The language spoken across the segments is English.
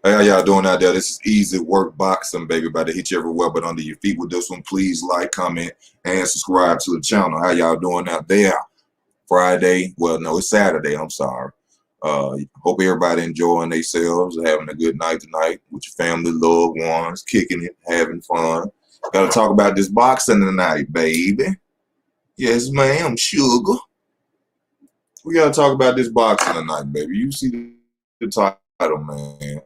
Hey, how y'all doing out there? This is Easy Work Boxing, baby. About to hit you everywhere but under your feet with this one. Please like, comment, and subscribe to the channel. How y'all doing out there? Friday. Well, no, it's Saturday. I'm sorry. Hope everybody enjoying themselves, having a good night tonight with your family, loved ones, kicking it, having fun. Got to talk about this boxing tonight, baby. Yes, ma'am, sugar. We got to talk about this boxing tonight, baby. You see the title, man.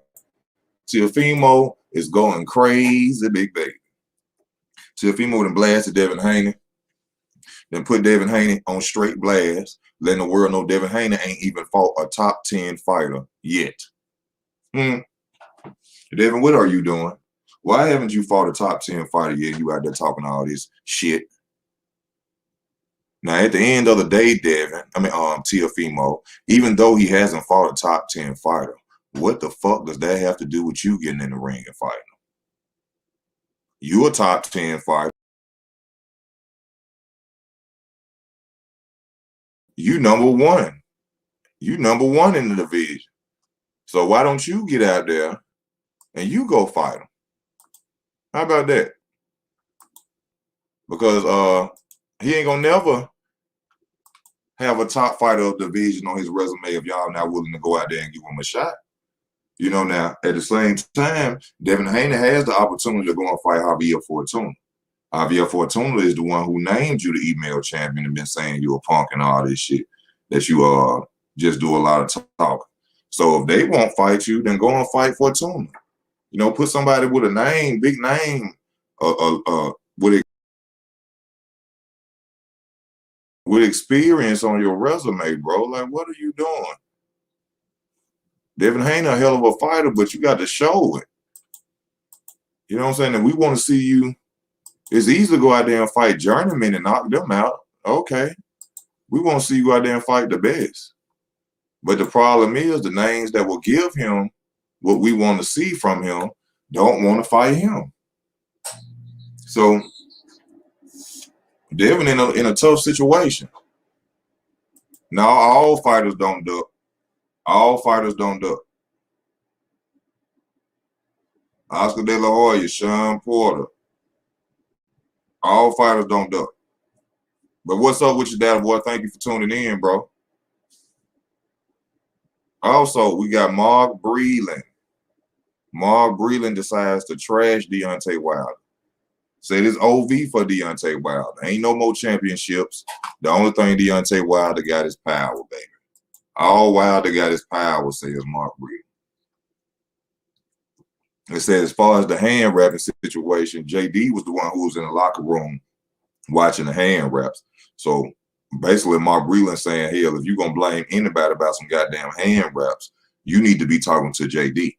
Teofimo is going crazy, big baby. Teofimo then blasted Devin Haney, then put Devin Haney on straight blast, letting the world know Devin Haney ain't even fought a top 10 fighter yet. Devin, what are you doing? Why haven't you fought a top 10 fighter yet? You out there talking all this shit. Now, at the end of the day, Teofimo, even though he hasn't fought a top 10 fighter, what the fuck does that have to do with you getting in the ring and fighting? You a top 10 fighter. You number one. You number one in the division. So why don't you get out there and you go fight him? How about that? Because he ain't gonna never have a top fighter of division on his resume if y'all not willing to go out there and give him a shot. You know, now, at the same time, Devin Haney has the opportunity to go and fight Javier Fortuna. Javier Fortuna is the one who named you the email champion and been saying you a punk and all this shit, that you just do a lot of talking. So if they won't fight you, then go and fight Fortuna. You know, put somebody with a name, big name, with experience on your resume, bro. Like, what are you doing? Devin Haney a hell of a fighter, but you got to show it. You know what I'm saying? And we want to see you. It's easy to go out there and fight journeymen and knock them out. Okay. We want to see you go out there and fight the best. But the problem is the names that will give him what we want to see from him don't want to fight him. So Devin in a tough situation. Now, all fighters don't duck. All fighters don't duck. Oscar De La Hoya, Sean Porter. All fighters don't duck. But what's up with you, dad, boy? Thank you for tuning in, bro. Also, we got Mark Breland. Mark Breland decides to trash Deontay Wilder. Say this OV for Deontay Wilder. Ain't no more championships. The only thing Deontay Wilder got is power, baby. All Wilder got is power, says Mark Breland. It says as far as the hand wrapping situation, JD was the one who was in the locker room watching the hand wraps. So basically, Mark Breland saying, hell, if you're going to blame anybody about some goddamn hand wraps, you need to be talking to JD.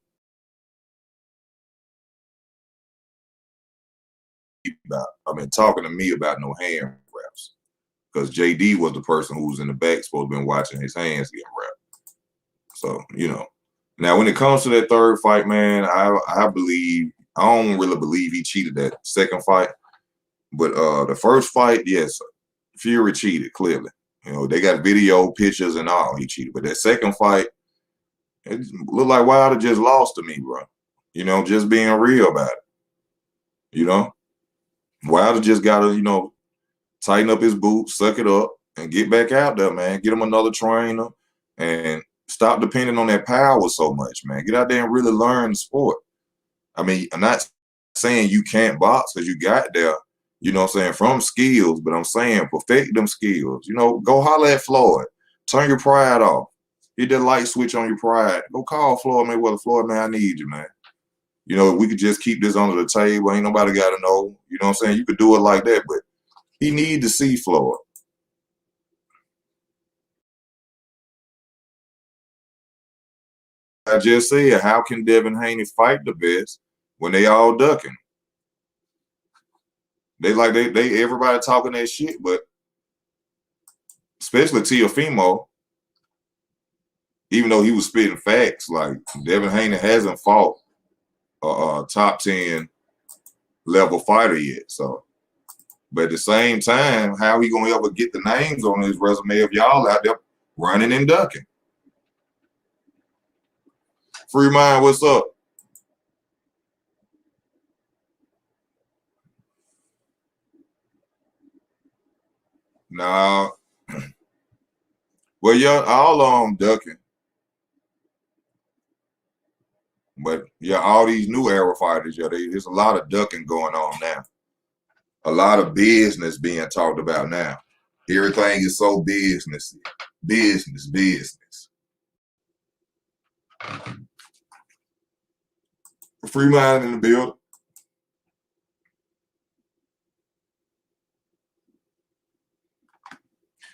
Talking to me about no hand wraps. Because JD was the person who was in the back supposed to be watching his hands getting wrapped. So, you know. Now, when it comes to that third fight, man, I don't really believe he cheated that second fight. But the first fight, yes, Fury cheated, clearly. You know, they got video, pictures, and all. He cheated. But that second fight, it looked like Wilder just lost to me, bro. You know, just being real about it. You know? Wilder just got to, you know, tighten up his boots, suck it up, and get back out there, man. Get him another trainer and stop depending on that power so much, man. Get out there and really learn the sport. I mean, I'm not saying you can't box because you got there, you know what I'm saying, from skills, but I'm saying perfect them skills. You know, go holler at Floyd. Turn your pride off. Hit that light switch on your pride. Go call Floyd Mayweather. Floyd, man, I need you, man. You know, we could just keep this under the table. Ain't nobody got to know. You know what I'm saying? You could do it like that, but he need to see Floyd. I just said, how can Devin Haney fight the best when they all ducking? They everybody talking that shit, but especially Teofimo, even though he was spitting facts, like Devin Haney hasn't fought a top 10 level fighter yet. So, but at the same time, how he gonna ever get the names on his resume if y'all out there running and ducking? Free Mind, what's up? Nah. Well, yeah, all of them ducking. But yeah, all these new era fighters, yeah, there's a lot of ducking going on now. A lot of business being talked about now. Everything is so businessy. Business. Free mind in the building.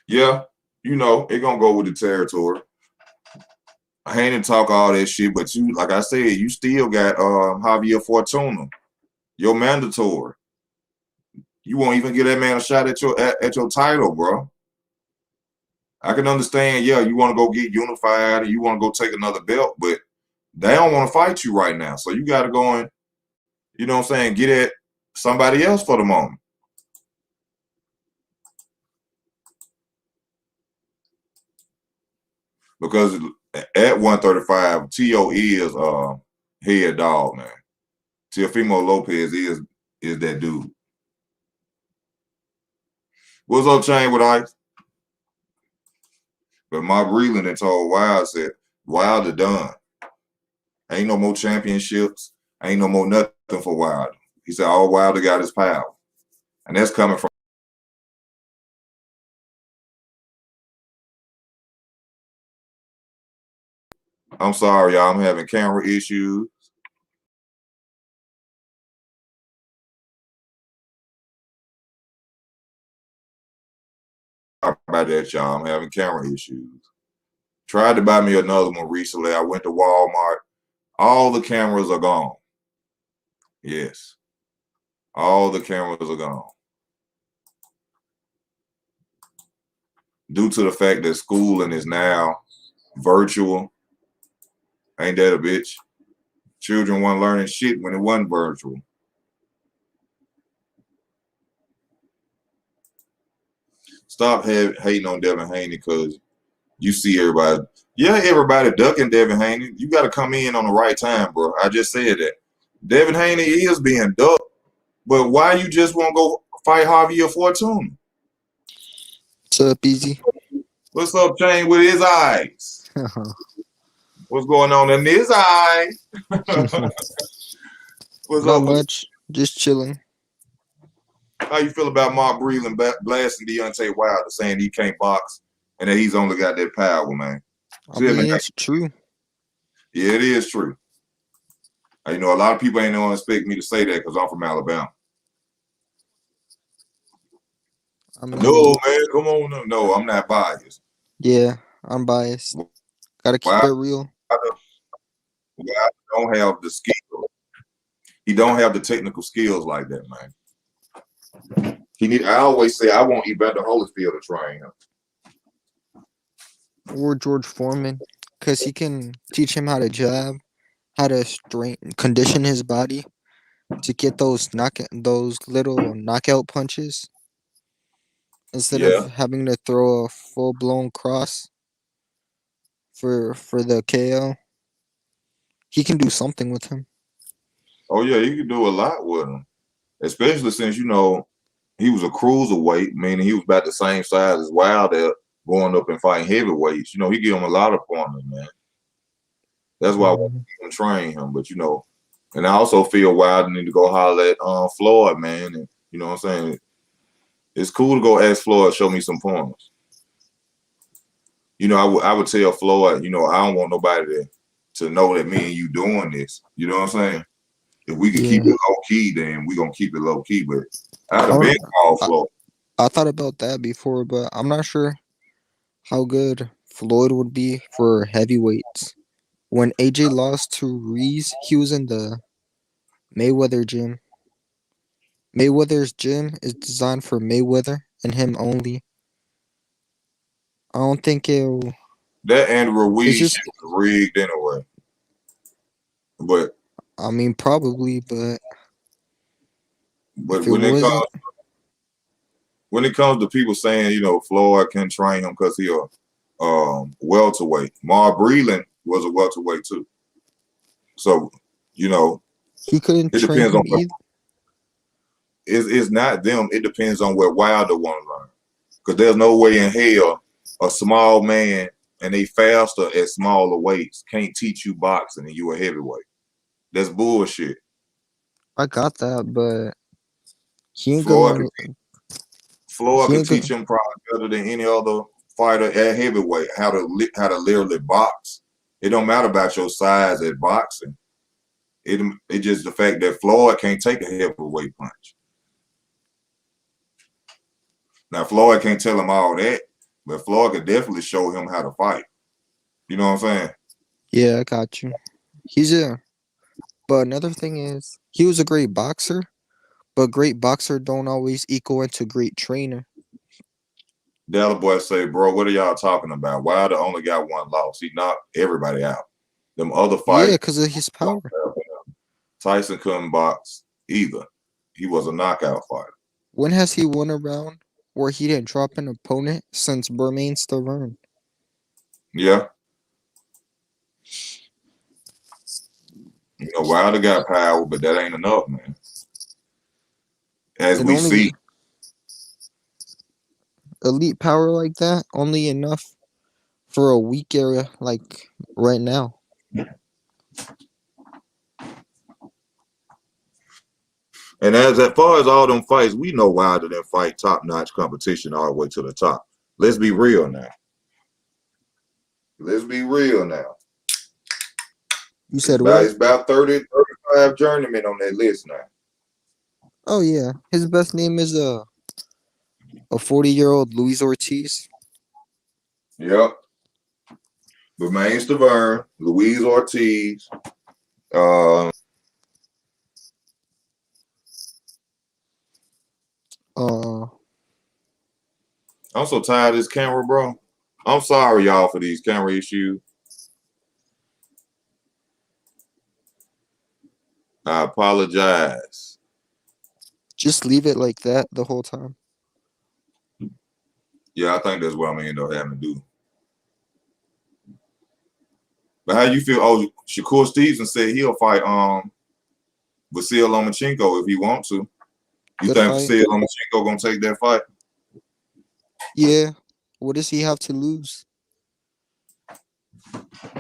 Yeah, you know, it gonna go with the territory. I ain't talk all that shit, but you, like I said, you still got Javier Fortuna, your mandatory. You won't even give that man a shot at your title, bro. I can understand, yeah, you want to go get unified and you want to go take another belt, but they don't want to fight you right now. So you got to go and, you know what I'm saying, get at somebody else for the moment. Because at 135, T.O. is head dog, man. Teofimo Lopez is that dude. What's up, Chain with Ice? But my Breeland and told Wild, said, Wilder done. Ain't no more championships. Ain't no more nothing for Wilder. He said all Wilder got is power. And that's coming from. I'm sorry, y'all. I'm having camera issues. Sorry about that, y'all. I'm having camera issues. Tried to buy me another one recently. I went to Walmart. All the cameras are gone. Yes. All the cameras are gone. Due to the fact that schooling is now virtual. Ain't that a bitch? Children weren't learning shit when it wasn't virtual. Stop hating on Devin Haney because you see everybody. Yeah, everybody ducking Devin Haney. You got to come in on the right time, bro. I just said that. Devin Haney is being ducked, but why you just won't go fight Javier Fortuna? What's up, Easy? What's up, Chain, with his eyes? What's going on in his eyes? What's Not up? much. Just chilling. How you feel about Mark Breland blasting Deontay Wilder, saying he can't box and that he's only got that power, man? I mean, it's true. Yeah, it is true. You know, a lot of people ain't gonna expect me to say that because I'm from Alabama. I mean, No, man, come on. No, I'm not biased. yeah, I'm biased. Gotta keep it real. Wilder don't have the skill. He don't have the technical skills like that, man. I always say I want Evander Holyfield to train him. Or George Foreman, because he can teach him how to jab, how to condition his body to get those little knockout punches instead of having to throw a full blown cross for the KO. He can do something with him. Oh yeah, he can do a lot with him, especially since you know he was a cruiserweight, meaning he was about the same size as Wilder, going up and fighting heavyweights. You know, he give him a lot of pointers, man. That's why I want to train him. But you know, and I also feel Wilder need to go holler at Floyd, man. And you know what I'm saying? It's cool to go ask Floyd, show me some pointers. You know, I would tell Floyd, you know, I don't want nobody to know that me and you doing this. You know what I'm saying? If we could keep it low key, then we gonna keep it low key. But I'd have been called Floyd. I thought about that before, but I'm not sure how good Floyd would be for heavyweights. When AJ lost to Reese, he was in the Mayweather gym. Mayweather's gym is designed for Mayweather and him only. I don't think it'll. That and Ruiz Just rigged anyway. But I mean, probably, but if it when wasn't, it comes to people saying, you know, Floyd can train him because he a welterweight. Mark Breland was a welterweight too. So, you know, he couldn't it train depends him on what, either. it's not them. It depends on what Wilder want to learn. Because there's no way in hell a small man and they faster at smaller weights can't teach you boxing and you a heavyweight. That's bullshit. I got that, but he ain't Floyd gonna. Floyd He could ain't gonna. teach him probably better than any other fighter at heavyweight how to literally box. It don't matter about your size at boxing. It's just the fact that Floyd can't take a heavyweight punch. Now Floyd can't tell him all that, but Floyd could definitely show him how to fight. You know what I'm saying? Yeah, I got you. He's a. But another thing is, he was a great boxer, but great boxer don't always equal into great trainer. Della boy say, bro, what are y'all talking about? Wilder only got one loss. He knocked everybody out. Them other Yeah, fights, because of his power. Tyson couldn't box either. He was a knockout fighter. When has he won a round where he didn't drop an opponent since Bermain Stavern? Yeah. You know, Wilder got power, but that ain't enough, man. As It we only see. elite power like that, only enough for a weak area like right now. And as far as all them fights, we know Wilder didn't fight top-notch competition all the way to the top. Let's be real now. Let's be real now. You said what? It's about 30, 35 journeymen on that list now. Oh yeah, his best name is a 40-year-old Luis Ortiz. Yep. Bermain Stavern, Luis Ortiz. Uh, Uh, I'm so tired of this camera, bro. I'm sorry, y'all, for these camera issues. I apologize. just leave it like that the whole time. Yeah, I think that's what I'm gonna end up having to do. But how you feel? Oh, Shakur Stevenson said he'll fight Vasyl Lomachenko if he wants to. You Good think fight. Vasyl Lomachenko gonna take that fight? Yeah. What does he have to lose?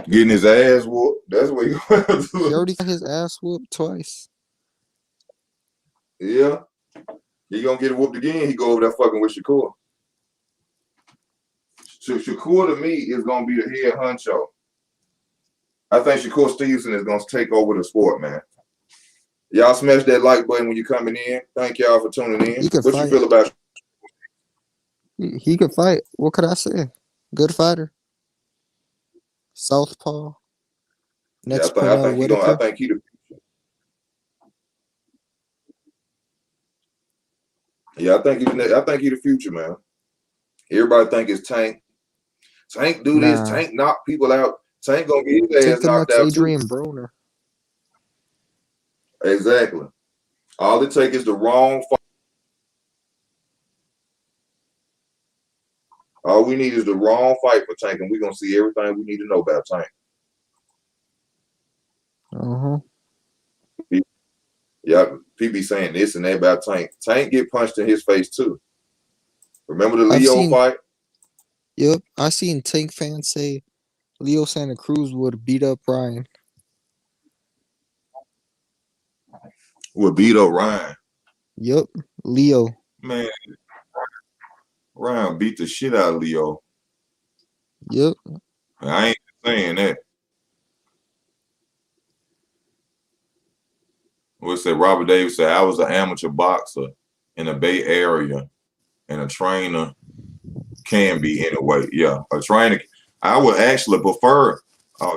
Getting his ass whooped. That's what he gonna have to He do. already got his ass whooped twice. Yeah. He gonna get whooped again. He go over there fucking with Shakur. So Shakur to me is gonna be the head honcho. I think Shakur Stevenson is gonna take over the sport, man. Y'all smash that like button when you're coming in. Thank y'all for tuning in. He could What fight. you feel about? He could fight. What could I say? Good fighter. Southpaw. Yeah, Next I Pernell think he gonna. I Whitaker. think he the. Yeah, I think he the future, man. Everybody think it's Tank. Tank do this. Nah. Tank knock people out. Tank gonna get his Take ass the knocked next out too. Adrian Broner. Exactly. All it takes is the wrong fight. All we need is the wrong fight for Tank, and we're gonna see everything we need to know about Tank. Uh-huh. Yeah, people be saying this and that about Tank. Tank get punched in his face too. Remember the Leo fight? Yep. I seen Tank fans say Leo Santa Cruz would beat up Ryan. With beat up Ryan. Yep. Leo. Man, Ryan beat the shit out of Leo. Yep. I ain't saying that. What's that? Robert Davis said, I was an amateur boxer in the Bay Area, and a trainer can be anyway. Yeah, a trainer. I would actually prefer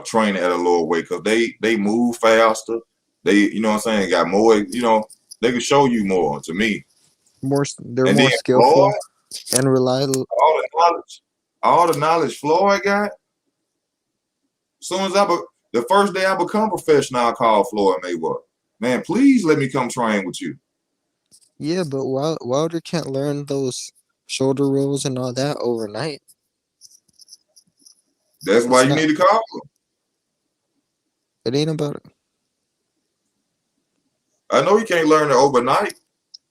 training at a lower weight because they move faster. They, you know what I'm saying, got more, they can show you more to me. They're And more then skillful Floyd, and reliable. all the knowledge Floyd got. Soon as the first day I become professional, I call Floyd Mayweather. Man, please let me come train with you. Yeah, but Wilder can't learn those shoulder rolls and all that overnight. That's why It's you not. need to call him. It ain't about it. I know he can't learn it overnight,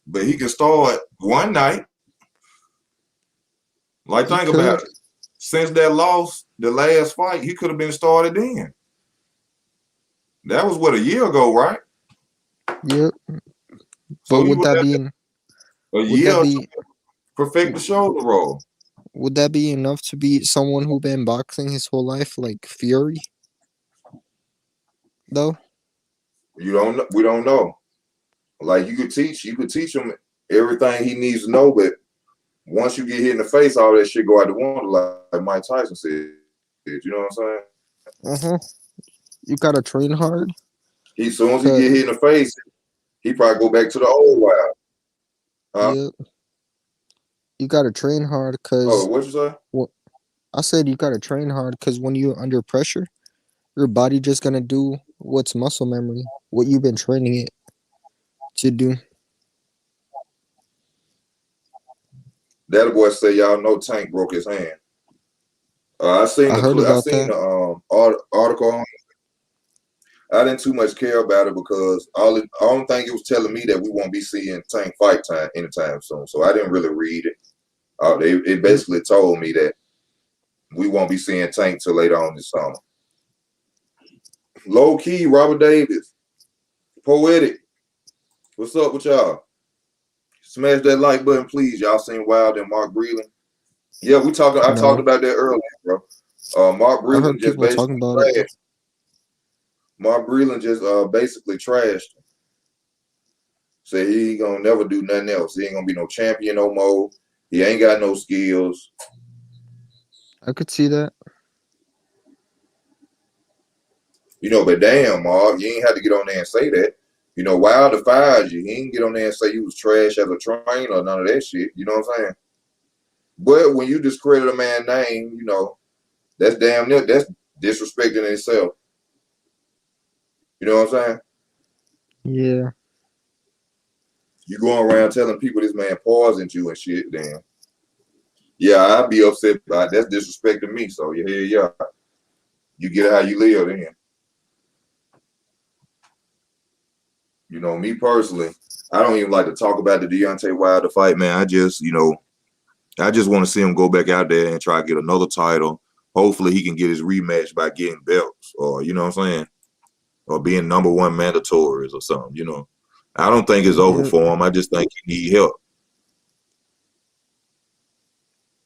but he can start one night. Like, He think about could. it. Since that loss, the last fight, he could have been started then. That was what, a year ago, right? Yep. But So you would have a would that year to be perfect the shoulder roll. would that be enough to beat someone who been boxing his whole life like Fury? Though You don't know. We don't know. Like, you could teach him everything he needs to know, but once you get hit in the face, all that shit go out the window, like Mike Tyson said. You know what I'm saying? uh-huh. You gotta train hard. As soon as he get Cause hit in the face, he probably go back to the old wild. Huh? yeah, you gotta train hard. Oh, Cause what you say? I said you gotta train hard. Cause when you're under pressure, your body just gonna do what's muscle memory, what you've been training it to do. That boy say y'all know Tank broke his hand. I seen I the heard clip. I about seen that. the article on. I didn't too much care about it because I don't think it was telling me that we won't be seeing Tank fight time anytime soon. So I didn't really read it. It Yep. basically told me that we won't be seeing Tank till later on this summer. Low key, Robert Davis, poetic. What's up with y'all? Smash that like button, please. Y'all seen Wild and Mark Breland? Yeah, we talking. I talked No, about that earlier, bro. Mark I Breland heard just people talking basically about it though. trashed. Mark Breland just basically trashed. Said he ain't gonna never do nothing else. He ain't gonna be no champion no more. He ain't got no skills. I could see that. You know, but damn, Mark, you ain't had to get on there and say that. You know, Wilder fired you. He ain't get on there and say you was trash as a trainer or none of that shit. You know what I'm saying? But when you discredit a man's name, you know, that's damn near, that's disrespecting itself. You know what I'm saying? Yeah. You going around telling people this man poisoned you and shit, then yeah, I'd be upset by it. That's disrespecting me. So yeah, you get how you live then. You know, me personally, I don't even like to talk about the Deontay Wilder fight, man. I just, I just want to see him go back out there and try to get another title. Hopefully he can get his rematch by getting belts or, you know what I'm saying? Or being number one mandatories or something, you know. I don't think it's over Yeah. for him. I just think he need help.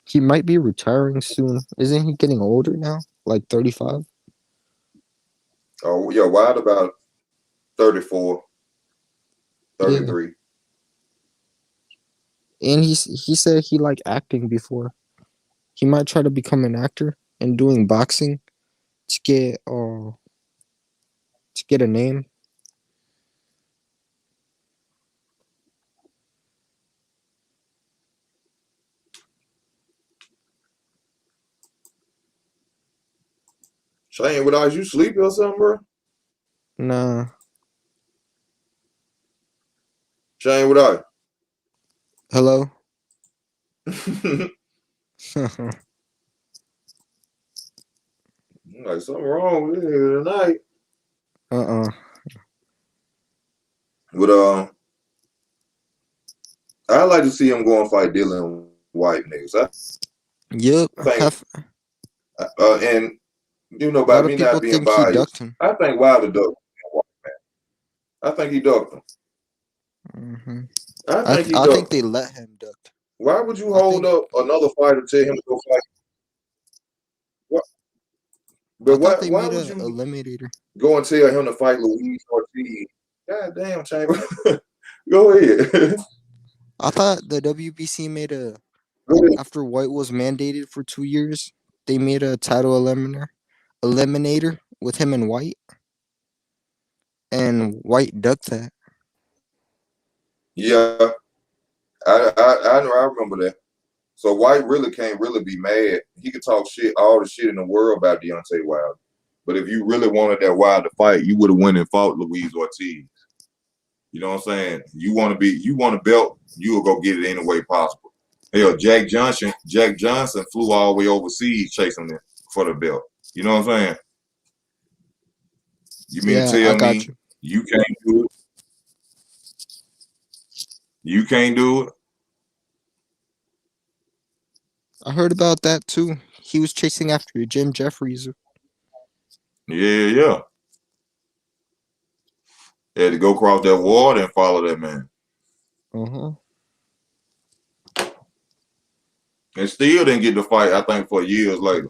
He might be retiring soon. Isn't he getting older now? Like 35? Oh, yeah, Wilder about 34, Yeah. 33. And he said he liked acting before. He might try to become an actor and doing boxing to get a name. Shane, without you sleepy or something, bro? Nah. Shane, without Hello? you. Like, something wrong with it tonight. Uh-uh. But I like to see him go and fight Dylan White niggas. Yep. I think, and you know, A by lot me of people not being think he ducked biased, him. I think Wilder ducked him. I think he ducked him. Hmm. I think he I think ducked they him. let him duck. Why would you I hold think up another fighter, tell him to go fight? What? I But thought they why made would a you eliminator. go and tell him to fight Luis Ortiz? God damn, Chamber. Go ahead. I thought the WBC made a Go ahead. after White was mandated for 2 years, they made a title eliminator with him and White, and White ducked that. Yeah, I remember that. So White really can't really be mad. He could talk shit, all the shit in the world about Deontay Wilder. But if you really wanted that Wilder fight, you would have went and fought Luis Ortiz. You know what I'm saying? You want a belt, you will go get it any way possible. Hell, Jack Johnson flew all the way overseas chasing it for the belt. You know what I'm saying? You mean Yeah, to I tell got me you. you can't do it? You can't do it? I heard about that too. He was chasing after Jim Jeffries. Yeah. He had to go across that water and follow that man. Uh-huh. And still didn't get the fight, I think, for years later.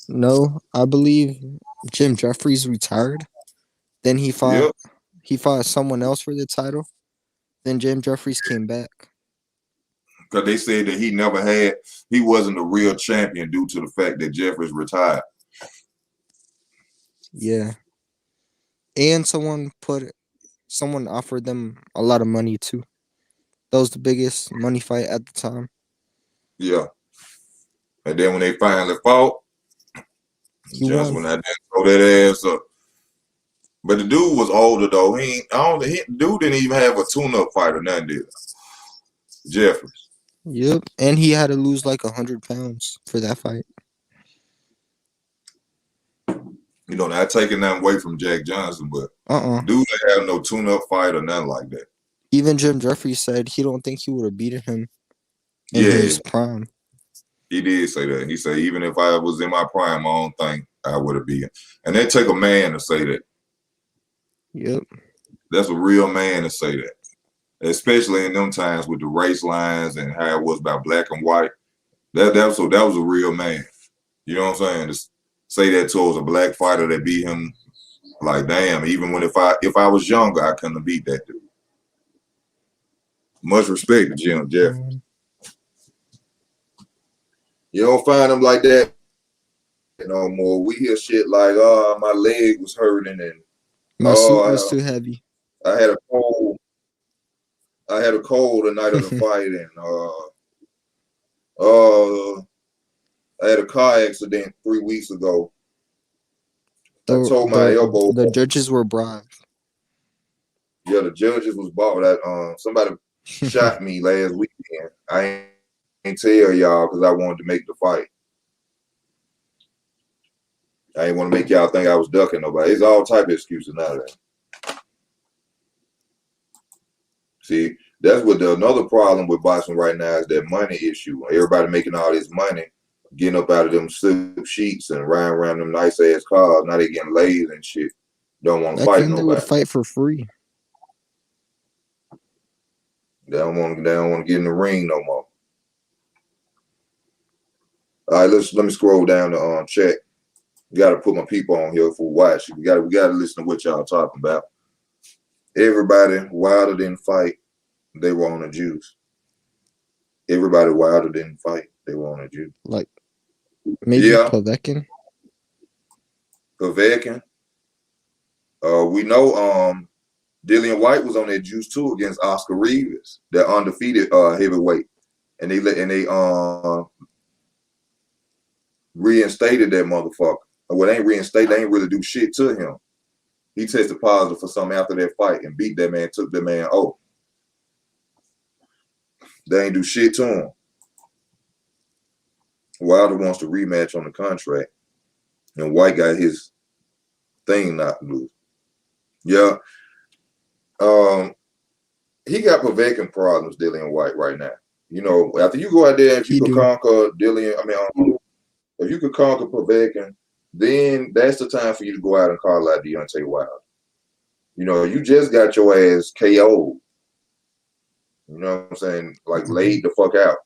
No, I believe Jim Jeffries retired. Then Yep. he fought someone else for the title. Then Jim Jeffries came back. Because they said that he wasn't a real champion due to the fact that Jeffries retired. Yeah. And someone offered them a lot of money too. That was the biggest money fight at the time. Yeah. And then when they finally fought, He just won. when I didn't throw that ass up. But the dude was older though. Dude didn't even have a tune-up fight or nothing, did he? Jeffries. Yep. And he had to lose like 100 pounds for that fight. You know, not taking nothing away from Jack Johnson, but Uh-uh. dude didn't have no tune-up fight or nothing like that. Even Jim Jeffries said he don't think he would have beaten him in Yeah, his prime. he did say that. He said, even if I was in my prime, I don't think I would have beaten. And that take a man to say that. Yep. That's a real man to say that. Especially in them times with the race lines and how it was about black and white. That was a real man. You know what I'm saying? To say that towards a black fighter that beat him, like damn, even when if I was younger, I couldn't have beat that dude. Much respect to Jim Jeffries. You don't find him like that no more. We hear shit like, oh, my leg was hurting and My suit was too heavy. I had a cold. I had a cold the night of the fight, and I had a car accident 3 weeks ago. I told my elbow. The judges were bribed. Yeah, the judges was bought. That somebody shot me last weekend. I ain't tell y'all because I wanted to make the fight. I didn't want to make y'all think I was ducking nobody. It's all type of excuses now. See, that's what another problem with boxing right now is that money issue. Everybody making all this money, getting up out of them silk sheets and riding around them nice ass cars. Now they getting lazy and shit. Don't want to fight then nobody. They would fight for free. They don't want to get in the ring no more. All right, let me scroll down the chat. Got to put my people on here for watch. We got to listen to what y'all talking about. Everybody Wilder didn't fight. They were on the juice. Everybody Wilder didn't fight. They were on the juice. Like maybe Povetkin. We know Dillian White was on that juice too against Oscar Rivas, that undefeated heavyweight, and they reinstated that motherfucker. Well, they ain't reinstated. They ain't really do shit to him. He tested positive for something after that fight and beat that man. Took that man off. They ain't do shit to him. Wilder wants to rematch on the contract, and White got his thing knocked loose. Yeah. He got Povetkin problems, Dillian White, right now. You know, after you go out there, if you could conquer Dillian, if you could conquer Povetkin, then that's the time for you to go out and call out Deontay Wilder. You know, you just got your ass KO'd. You know what I'm saying? Like laid the fuck out.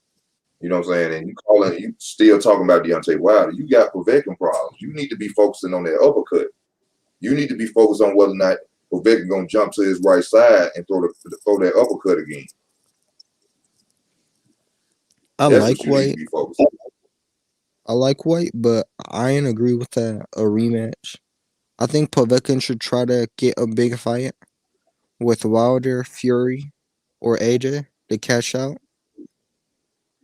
You know what I'm saying? And you still talking about Deontay Wilder. You got Povetkin problems. You need to be focusing on that uppercut. You need to be focused on whether or not Povetkin gonna jump to his right side and throw that uppercut again. That's like White. I like White, but I ain't agree with that. A rematch. I think Povetkin should try to get a big fight with Wilder, Fury, or AJ to cash out,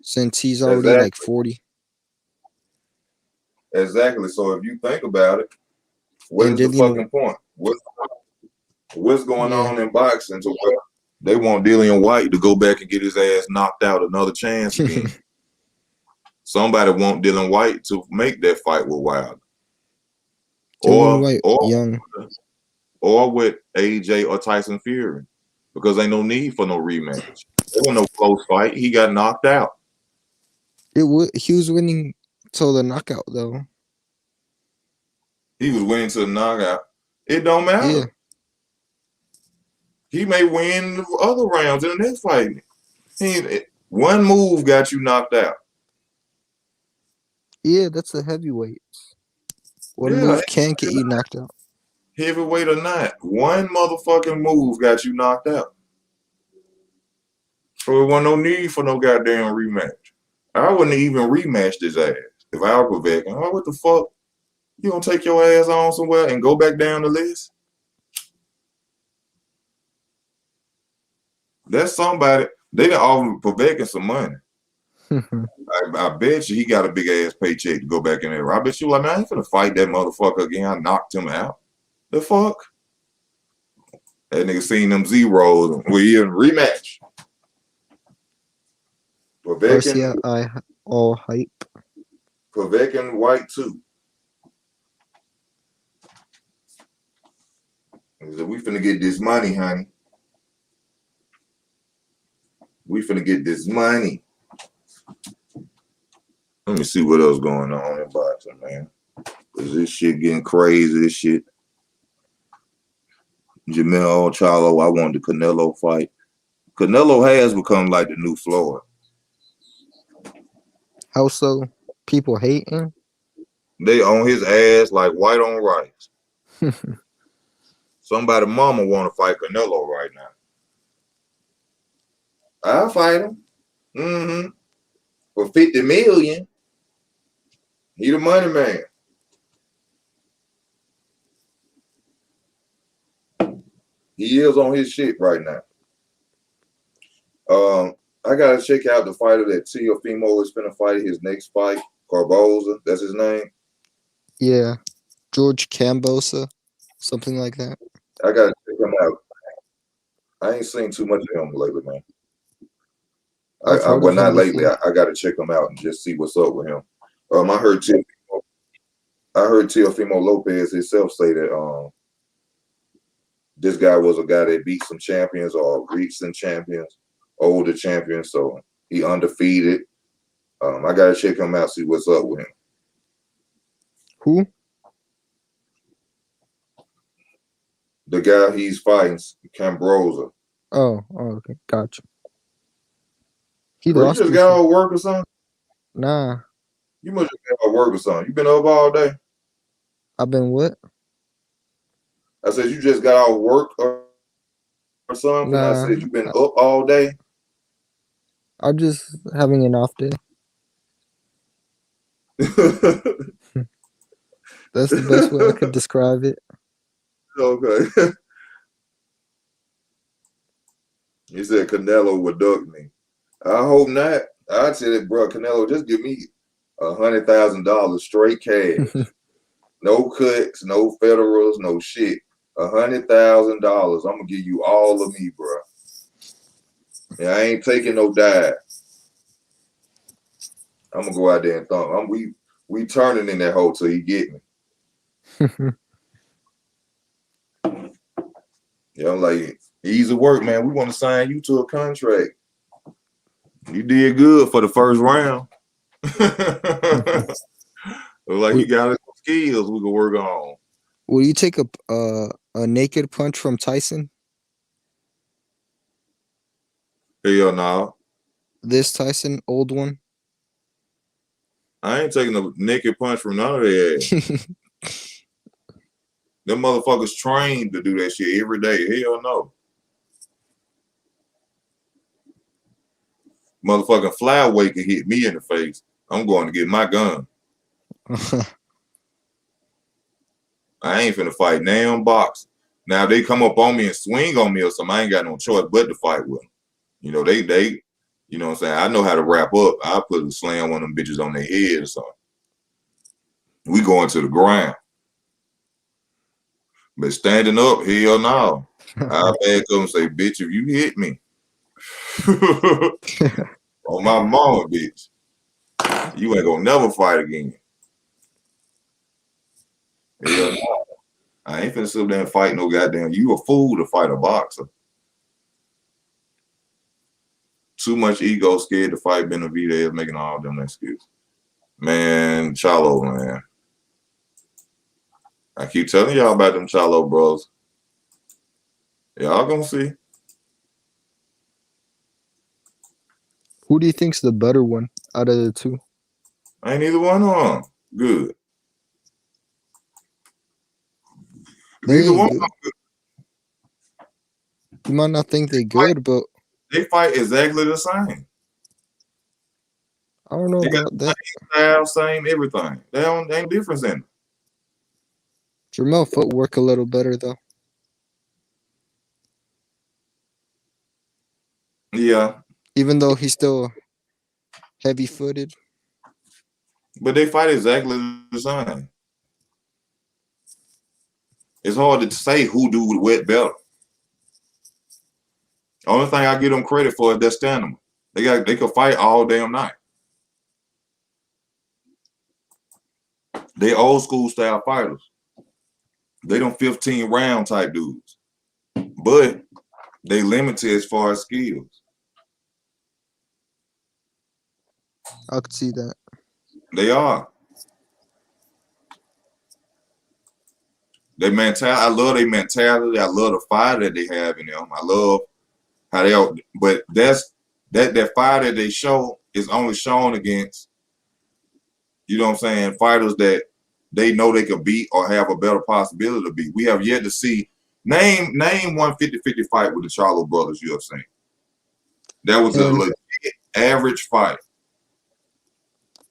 since he's already like 40. Exactly. So if you think about it, what is the fucking point? What's going on in boxing to where they want Dillian White to go back and get his ass knocked out another chance again? Somebody want Dillian White to make that fight with Wilder. Or with AJ or Tyson Fury, because ain't no need for no rematch. There was no close fight. He got knocked out. He was winning till the knockout though. He was winning to the knockout. It don't Yeah, matter. He may win the other rounds in the next fight. One move got you knocked out. yeah, that's a heavyweight. One Yeah, move can get you knocked out. heavyweight or not, one motherfucking move got you knocked out. So there wasn't no need for no goddamn rematch. I wouldn't even rematch his ass if I were Povetkin. Oh, what the fuck? You gonna take your ass on somewhere and go back down the list? That's somebody. They done offer Povetkin some money. I bet you he got a big ass paycheck to go back in there. I bet you like, man, I ain't finna fight that motherfucker again. I knocked him out. The fuck? That nigga seen them zeros. We in rematch. Garcia, Povetkin, all hype. Povetkin White 2. He said, we finna get this money, honey. We finna get this money. Let me see what else going on in boxing, man. Cause this shit getting crazy. This shit. Jamel Charlo, I wanted the Canelo fight. Canelo has become like the new Floyd. How so? People hating? They on his ass like white on rice. Somebody mama want to fight Canelo right now. I'll fight him. Mm-hmm. For 50 million. He the money man. He is on his shit right now. I gotta check out the fighter that Teofimo is finna fight his next fight. Corboza, that's his name. Yeah, George Cambosa, something like that. I gotta check him out. I ain't seen too much of him lately, man. I've heard Well, of him not lately. before. I gotta check him out and just see what's up with him. I heard Teofimo Lopez himself say that this guy was a guy that beat some champions or recent champions, older champions, so he undefeated. I gotta check him out, see what's up with him. Who? The guy he's fighting, Cambrosa. Oh, okay, gotcha. He Bro, you lost just got before. out of work or something? Nah, You must have got out of work or something. You been up all day? I've been what? I said, you just got out of work or something? I Nah, said, you been up all day? I'm just having an off day. That's the best way I could describe it. Okay. He said Canelo would duck me. I hope not. I said, bro, Canelo, just give me $100,000 straight cash. No cuts, no federals, no shit. $100,000. I'm gonna give you all of me, bro. Yeah, I ain't taking no dive. I'm gonna go out there and thump. We turning in that hole till he get me. Yeah, I'm like, easy work, man. We want to sign you to a contract. You did good for the first round. Like you would, got some skills we can work on. would you take a naked punch from Tyson? Hell no. This Tyson, old one. I ain't taking a naked punch from none of that. Them motherfuckers trained to do that shit every day. Hell no. Motherfucking flyweight can hit me in the face. I'm going to get my gun. I ain't finna fight damn box. Now if they come up on me and swing on me or something, I ain't got no choice but to fight with them. You know, they you know what I'm saying? I know how to wrap up. I put a slam one of them bitches on their head or something. We going to the ground. But standing up, hell no. I'll back up and say, bitch, if you hit me on my mama, bitch, you ain't gonna never fight again. Hell no. I ain't finna sit there and fight no goddamn. You a fool to fight a boxer. too much ego, scared to fight Benavidez, making all them excuses. Man, Charlo, man. I keep telling y'all about them Charlo bros. Y'all gonna see. Who do you think's the better one out of the two? Ain't either one of them good. They Neither ain't one good. of them good. You might not think they good, but They fight exactly the same. I don't know They got about the that. same style, same everything. They don't ain't difference in it. Jermell footwork a little better though, Yeah, even though he's still heavy-footed. but they fight exactly the same. It's hard to say who do the wet better. Only thing I give them credit for is their stamina. They could fight all damn night. They old school style fighters. They don't 15 round type dudes. But they limited as far as skills. I could see that. They are. They mentality. I love their mentality. I love the fire that they have in them. I love how they are. But that fire that they show is only shown against, you know what I'm saying, fighters that they know they could beat or have a better possibility to beat. We have yet to see name one 50-50 fight with the Charlo brothers you have seen. That was a And legit average fight.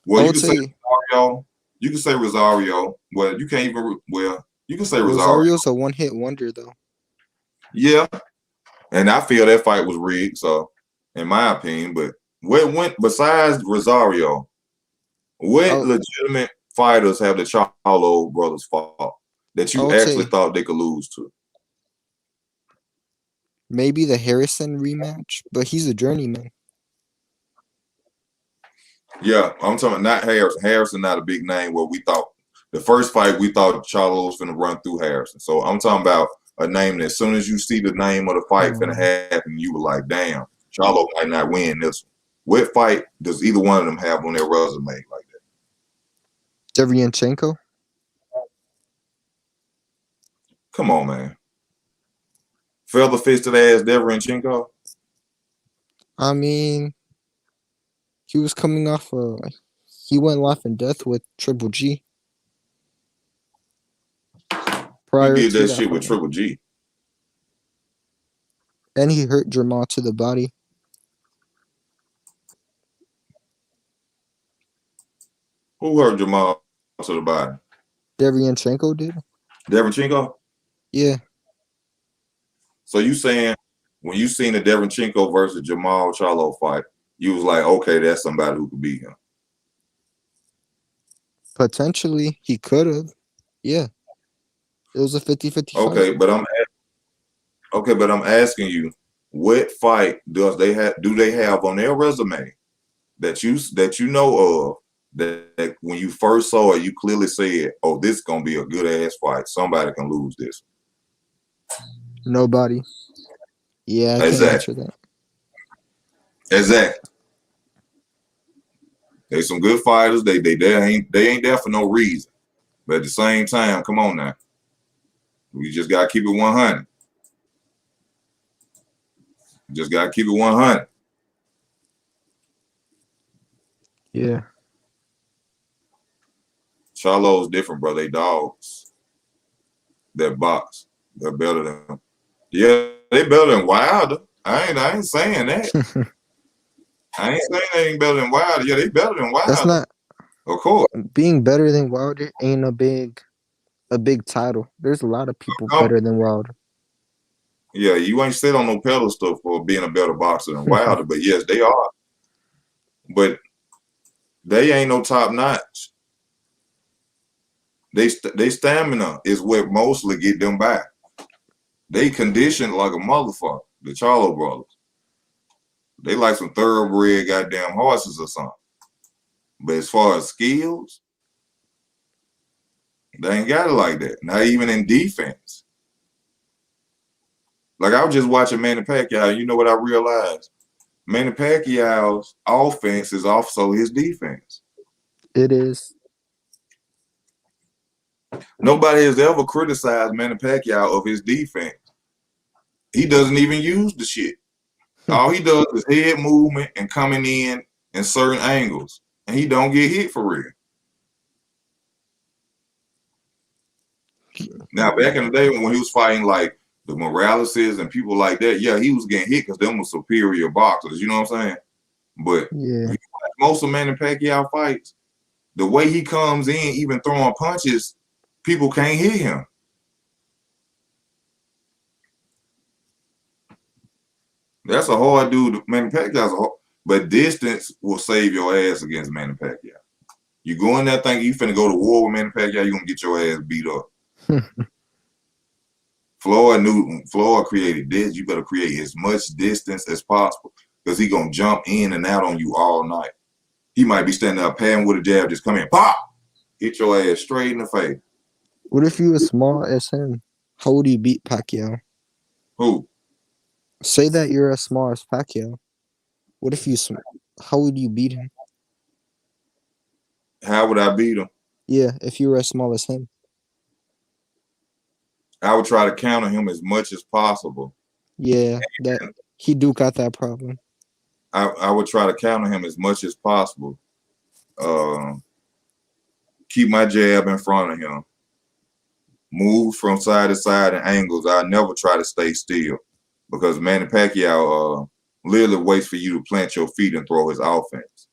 Well, I you would can say say Rosario. You can say Rosario. Well, you can't even. Well, you can say Rosario. Rosario's a one-hit wonder though. Yeah, and I feel that fight was rigged. So, in my opinion, but what went besides Rosario? What I, legitimate fighters have the Charlo brothers fought that I you would actually say thought they could lose to? maybe the Harrison rematch, but he's a journeyman. Yeah, I'm talking not Harrison. Harrison not a big name. Where we thought the first fight we thought Charlo was finna run through Harrison. So I'm talking about a name that as soon as you see the name of the fight finna happen, you were like, damn, Charlo might not win this one. What fight does either one of them have on their resume like that? Devianchenko. Come on, man. Feather fisted ass Deverenchenko. I mean, he was coming off he went life and death with Triple G He prior did to that that shit with fight, Triple G. and he hurt Jermall to the body. Who hurt Jamal to the body? Devianchenko did. Deverenchenko? Yeah, So you saying when you seen the Deverenchenko versus Jamal Charlo fight, you was like, okay, that's somebody who could beat him. potentially he could have. Yeah, it was a 50-50 fight. But I'm asking you, what fight do they have on their resume that you know of that when you first saw it, you clearly said, oh, this is gonna be a good ass fight. Somebody can lose this. Nobody. Yeah, I can't answer Exactly. that. Exactly. They some good fighters. They ain't there for no reason. But at the same time, come on now. We just gotta keep it 100. Just gotta keep it 100. Yeah. Charlo's different, bro. They dogs that box. They're better than. Yeah, they better than Wilder. I ain't saying that. I ain't saying they ain't better than Wilder. Yeah, they better than That's Wilder. not Of course. being better than Wilder ain't a big title. There's a lot of people better than Wilder. Yeah, you ain't sit on no pedestal for being a better boxer than Wilder, but yes, they are. But they ain't no top notch. They stamina is what mostly get them by. They conditioned like a motherfucker. The Charlo brothers. They like some thoroughbred goddamn horses or something. But as far as skills, they ain't got it like that. Not even in defense. Like I was just watching Manny Pacquiao. You know what I realized? Manny Pacquiao's offense is also his defense. It is. Nobody has ever criticized Manny Pacquiao of his defense. He doesn't even use the shit. All he does is head movement and coming in certain angles, and he don't get hit for real. Now, back in the day when he was fighting like the Moraleses and people like that, yeah, he was getting hit because them were superior boxers. You know what I'm saying? But Yeah. most of Manny Pacquiao fights, the way he comes in, even throwing punches, people can't hit him. That's a hard dude. Manny Pacquiao's a hard, but distance will save your ass against Manny Pacquiao. You go in there thinking you finna go to war with Manny Pacquiao, you're gonna get your ass beat up. Floyd created this. You better create as much distance as possible because he gonna jump in and out on you all night. He might be standing up patting with a jab, just come in, pop, hit your ass straight in the face. What if you were small as him? How would you beat Pacquiao? Who? Say that you're as small as Pacquiao. What if you? How would you beat him? How would I beat him? Yeah, if you were as small as him. I would try to counter him as much as possible. Yeah, that he do got that problem. I would try to counter him as much as possible. Keep my jab in front of him. Move from side to side and angles. I never try to stay still because Manny Pacquiao literally waits for you to plant your feet and throw his offense.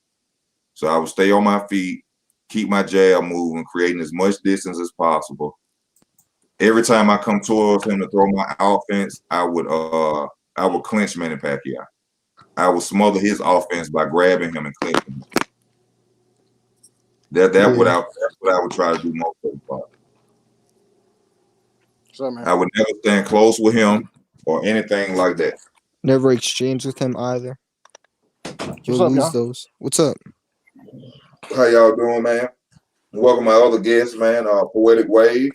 So I would stay on my feet, keep my jab moving, creating as much distance as possible. Every time I come towards him to throw my offense, I would clinch Manny Pacquiao. I would smother his offense by grabbing him and clinching him. That's what I would try to do most of the time. I would never stand close with him or anything like that. Never exchange with him either. You'll lose those. What's up? How y'all doing, man? Welcome my other guests, man. Poetic Wave.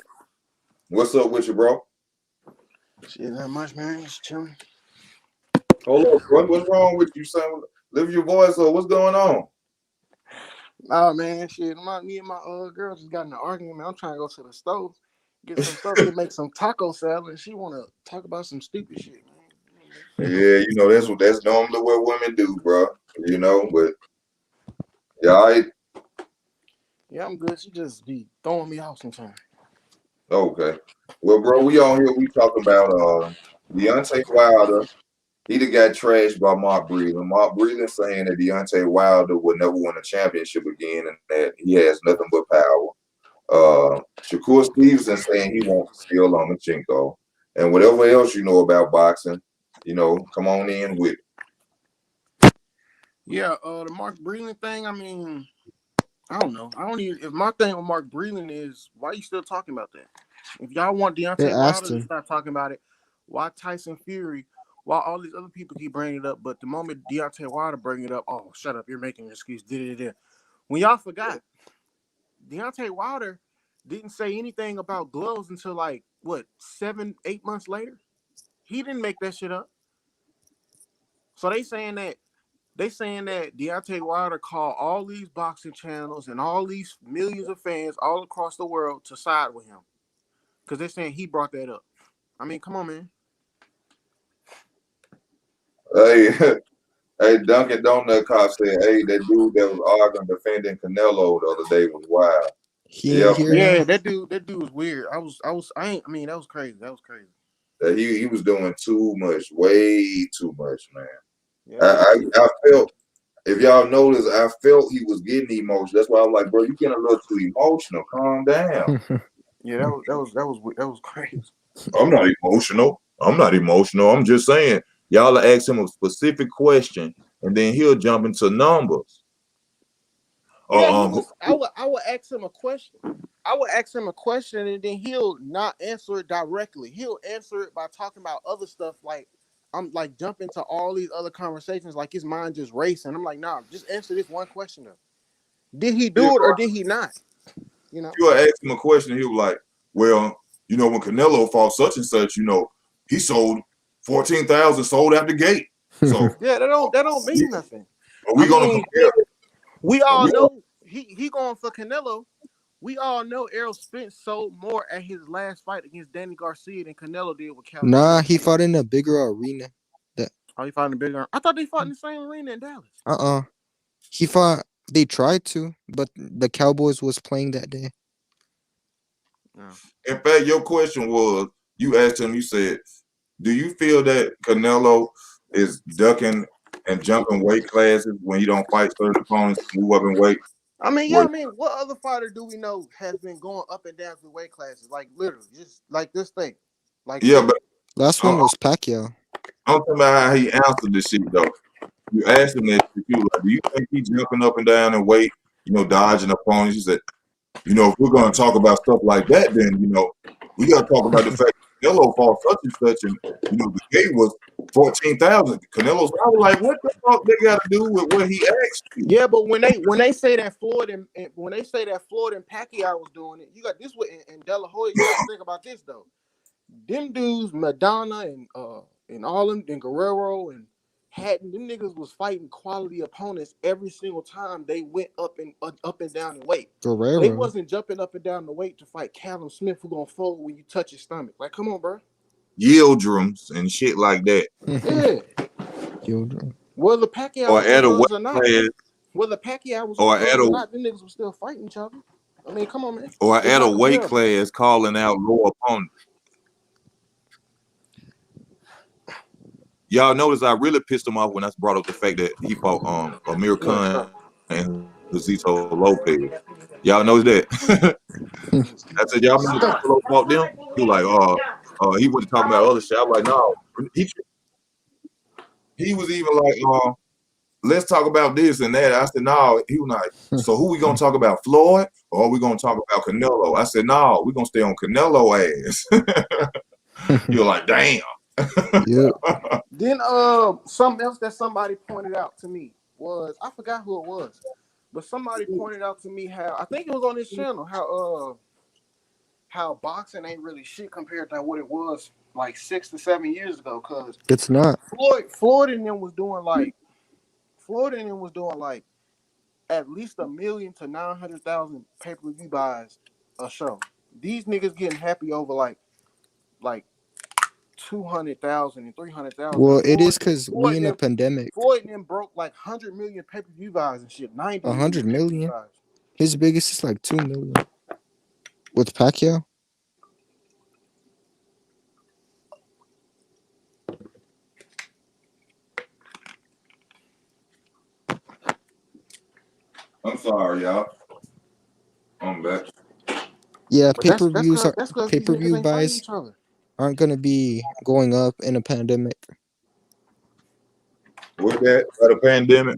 What's up with you, bro? Shit, not much, man. Just chilling. Hold up, bro. What's wrong with you, son? Lift your voice up. What's going on? Oh, man, shit. Me and my girl just got in an argument, man. I'm trying to go to the stove, get some stuff to make some taco salad, and she want to talk about some stupid shit, man. Yeah, you know, that's normally what women do, bro. You know, but yeah, all right. Yeah, I'm good. She just be throwing me off sometimes. Okay. Well, bro, we on here. We talking about Deontay Wilder. He done got trashed by Mark Breland. Mark Breland saying that Deontay Wilder would never win a championship again and that he has nothing but power. Shakur Stevenson saying he wants to kill Lomancehenko. And whatever else you know about boxing, you know, come on in with it. Yeah, the Mark Breland thing, I mean, I don't know. I don't even, if my thing with Mark Breland is, why are you still talking about that? If y'all want Deontay Wilder to stop talking about it, why Tyson Fury, why all these other people keep bringing it up, but the moment Deontay Wilder bring it up, oh, shut up, you're making an excuse. When y'all forgot, Deontay Wilder didn't say anything about gloves until like, what, 7-8 months later? He didn't make that shit up. So they saying that Deontay Wilder called all these boxing channels and all these millions of fans all across the world to side with him. Because they're saying he brought that up. I mean, come on, man. Hey, Dunkin' Donut Cop said, hey, that dude that was arguing defending Canelo the other day was wild. Yeah, that dude was weird. That was crazy. That was crazy. He was doing too much, way too much, man. Yeah. I felt, if y'all notice, I felt he was getting emotional. That's why I was like, bro, you getting a little too emotional. Calm down. Yeah, that was crazy. I'm not emotional. I'm just saying, y'all ask him a specific question, and then he'll jump into numbers. Yeah, I would ask him a question. And then he'll not answer it directly. He'll answer it by talking about other stuff. Like I'm like jumping to all these other conversations, like his mind just racing. I'm like, nah, just answer this one question though. Did he do it or did he not? You know, you will ask him a question, he was like, well, you know, when Canelo fought such and such, you know, he sold 14,000 sold out the gate. So Yeah, that don't mean nothing. are we gonna compare? We all know he going for Canelo. We all know Errol Spence sold more at his last fight against Danny Garcia than Canelo did with Callum. Nah, he fought in a bigger arena. He fought in a bigger. I thought they fought in the same arena in Dallas. He fought. They tried to, but the Cowboys was playing that day. Yeah. In fact, your question was, you asked him, you said, do you feel that Canelo is ducking and jumping weight classes when he don't fight certain opponents, move up in weight? I mean, what other fighter do we know has been going up and down through weight classes? Like literally, just like this thing. Like yeah, but last one was Pacquiao. I'm talking about how he answered this shit though. You asked him that, like, do you think he's jumping up and down in weight, dodging opponents? He said, if we're going to talk about stuff like that, then, we got to talk about the fact that Canelo fought such and such, and, the gate was 14,000. Canelo's, I was like, what the fuck they got to do with what he asked you? Yeah, but when they say that Floyd and Pacquiao was doing it, you got this with and De La Hoya. You got to think about this though. Them dudes, Madonna and all them, and Guerrero and Hatton, them niggas was fighting quality opponents every single time they went up and down in weight. Guerrero. They wasn't jumping up and down the weight to fight Callum Smith, who gonna fold when you touch his stomach. Like, come on, bro. Yildirim's and shit like that. Yeah. Yildirim. Whether Pacquiao or at a weight or not, class, whether Pacquiao was or at a not, them niggas were still fighting each other. I mean, come on, man. Or at a weight class calling out low opponents. Y'all notice I really pissed him off when I brought up the fact that he fought Amir Khan and Josito Lopez. Y'all notice that? I said, y'all remember Charlo fought them? He was like, he wasn't talking about other shit. I was like, no. He was even like, let's talk about this and that. I said, no. He was like, so who we gonna talk about, Floyd, or are we gonna talk about Canelo? I said, no, we're gonna stay on Canelo ass. You're like, damn. Yeah. Then something else that somebody pointed out to me was, I forgot who it was, but somebody pointed out to me how, I think it was on this channel, how boxing ain't really shit compared to what it was like 6 to 7 years ago. Cause it's not. Floyd and them was doing like at least 1 million to 900,000 pay-per-view buys a show. These niggas getting happy over like 200,000 and 300,000. Well, it is because we in a pandemic. Floyd and them broke like 100 million pay-per-view buys and shit. 100 million. His biggest is like 2 million. With Pacquiao. I'm sorry, y'all. I'm back. Yeah, pay-per-view buys aren't gonna be going up in a pandemic. With that, a pandemic?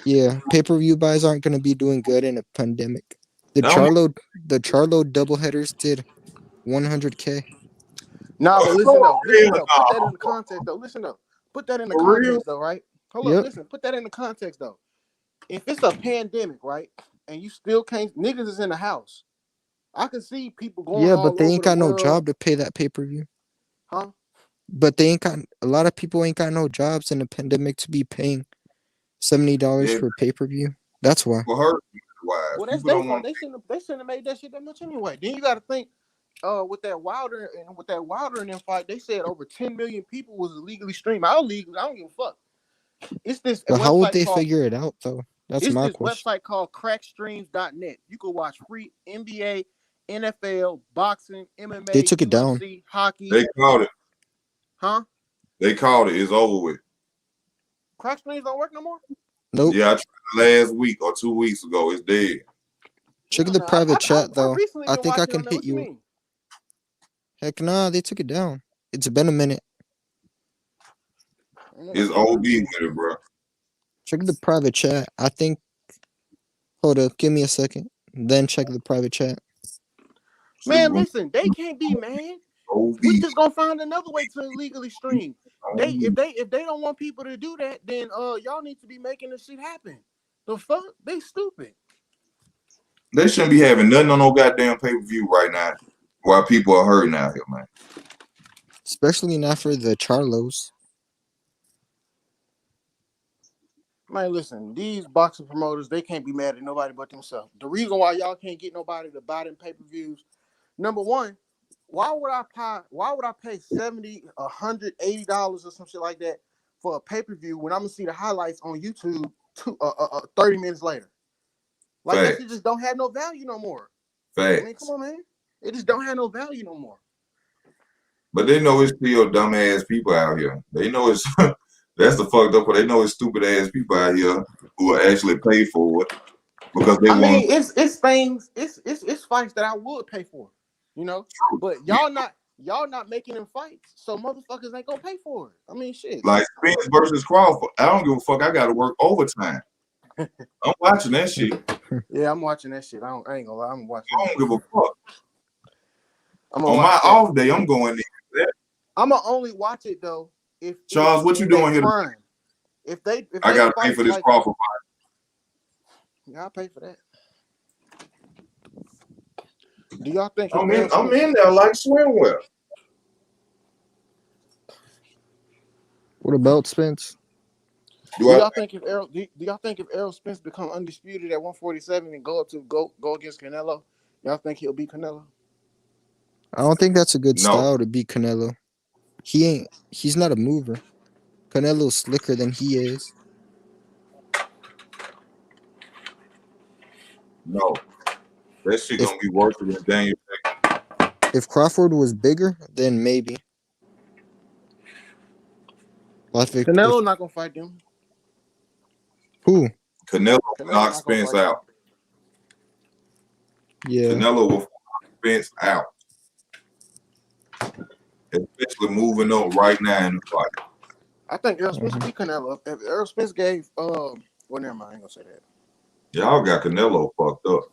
Yeah, pay-per-view buys aren't gonna be doing good in a pandemic. The Charlo doubleheaders did 100K. Nah, but listen though. Put that in the context though. Listen though. Put that in the context though, right? Hold up, listen. Put that in the context though. If it's a pandemic, right, and you still can't, niggas is in the house. I can see people going. Yeah, but they ain't got no job to pay that pay-per-view. Huh? But they ain't got, a lot of people ain't got no jobs in a pandemic to be paying $70 for pay-per-view. That's why. Well, that's their fault. They shouldn't have made that shit that much anyway. Then you got to think, with that Wilder and them fight, they said over 10 million people was illegally streamed. I don't give a fuck. It's this. But how would they figure it out though? That's my question. It's this website called crackstreams.net. You can watch free NBA, NFL, boxing, MMA. They took it down. Hockey. They called it. Huh? They called it. It's over with. Crack streams don't work no more? Nope. Yeah, I tried last week or 2 weeks ago. It's dead. Check the private chat though. I think I can hit you. Heck nah, they took it down. It's been a minute. It's OD with it, bro. Check the private chat. I think. Hold up, give me a second. Then check the private chat. Man, listen, they can't be mad. We just gonna find another way to illegally stream. If they don't want people to do that, then y'all need to be making this shit happen. The fuck? They stupid. They shouldn't be having nothing on no goddamn pay-per-view right now while people are hurting out here, man. Especially not for the Charlos. Man, listen, these boxing promoters, they can't be mad at nobody but themselves. The reason why y'all can't get nobody to buy them pay-per-views, number one, why would I pay $70, $180 or some shit like that for a pay-per-view when I'm gonna see the highlights on YouTube 30 minutes later? Like that shit just don't have no value no more. Facts. I mean, come on, man. It just don't have no value no more. But they know it's still dumbass people out here. They know it's that's the fucked up part. They know it's stupid ass people out here who will actually pay for it because they want. I mean, it's things, it's fights that I would pay for, you know. But y'all not making them fights, so motherfuckers ain't gonna pay for it. I mean, shit. Like Spence versus Crawford. I don't give a fuck. I got to work overtime. I'm watching that shit. Yeah, I'm watching that shit. I ain't gonna lie. I'm watching. I don't give a fuck. On my off day, I'm going there. I'm gonna only watch it though if Charles, what you doing here? If I gotta pay for this Crawford fight. Yeah, I'll pay for that. Do y'all think I'm in there like swimwear? What about Spence? Do y'all think if Errol Spence become undisputed at 147 and go against Canelo, y'all think he'll beat Canelo? I don't think that's a good style to beat Canelo. He's not a mover. Canelo's slicker than he is. No. That shit gonna be worse than Daniel. If Crawford was bigger, then maybe. Canelo not gonna fight them. Who? Canelo knock Spence out. Yeah. Canelo will knock Spence out. Especially moving up right now in the fight. I think Errol Spence beat Canelo. If Errol Spence gave well, never mind, I ain't gonna say that. Y'all got Canelo fucked up.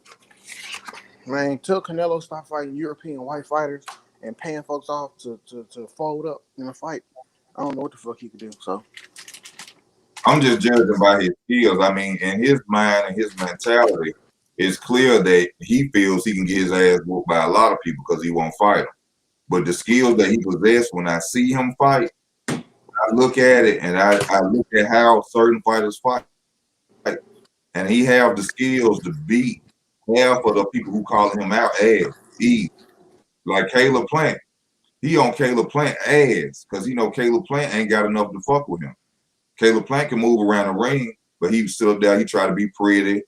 Man, until Canelo stop fighting European white fighters and paying folks off to fold up in a fight, I don't know what the fuck he could do. So I'm just judging by his skills. I mean, in his mind and his mentality, it's clear that he feels he can get his ass whooped by a lot of people because he won't fight him. But the skills that he possesses, when I see him fight, I look at it and I look at how certain fighters fight. And he have the skills to beat half of the people who call him out ass. Like Caleb Plant. He on Caleb Plant ass because he know Caleb Plant ain't got enough to fuck with him. Caleb Plant can move around the ring, but he still up there. He try to be pretty.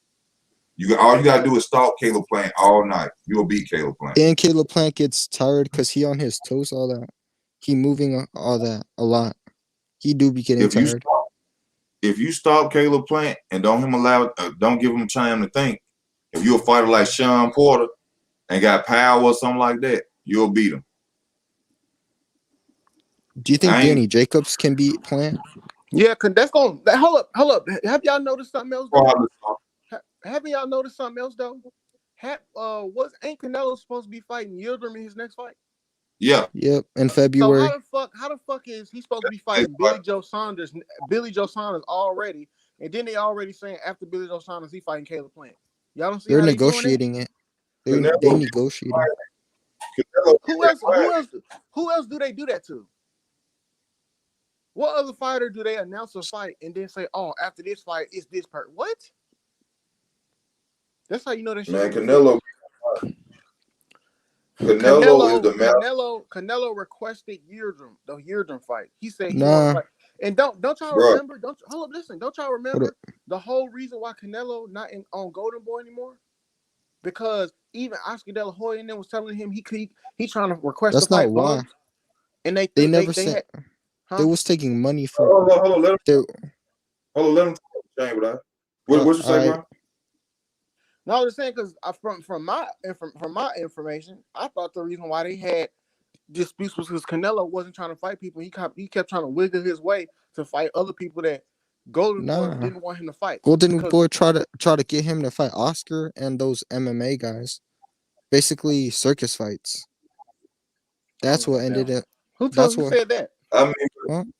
All you gotta do is stalk Caleb Plant all night. You'll beat Caleb Plant. And Caleb Plant gets tired because he on his toes all that. He moving all that a lot. He do be getting tired. If you stalk Caleb Plant and don't give him time to think, if you're a fighter like Sean Porter and got power or something like that, you'll beat him. Do you think Danny Jacobs can beat Plant? Yeah, cause that's going. Hold up. Have y'all noticed something else? Haven't y'all noticed something else though? Ain't Canelo supposed to be fighting Yildirim in his next fight? Yeah. Yep. In February. So how the fuck is he supposed to be fighting Billy Joe Saunders? Billy Joe Saunders already, and then they already saying after Billy Joe Saunders he fighting Caleb Plant. Y'all don't see they're negotiating it. They negotiating. Who else do they do that to? What other fighter do they announce a fight and then say, "Oh, after this fight, it's this part"? What? That's how you know that shit. Man, Canelo is the man. Canelo requested the Yildirim fight. He said he wants to fight. And don't y'all remember? Don't y'all remember the whole reason why Canelo not on Golden Boy anymore? Because even Oscar De La Hoya and them was telling him he trying to request the fight. That's not why. And they never said. They was taking money for. Hold on, let him talk. What you say, bro? No, I was saying because from my information, I thought the reason why they had disputes was because Canelo wasn't trying to fight people. He kept trying to wiggle his way to fight other people that Golden Boy didn't want him to fight. Golden Boy try to get him to fight Oscar and those MMA guys, basically circus fights. That's what ended it. Who said that? I mean,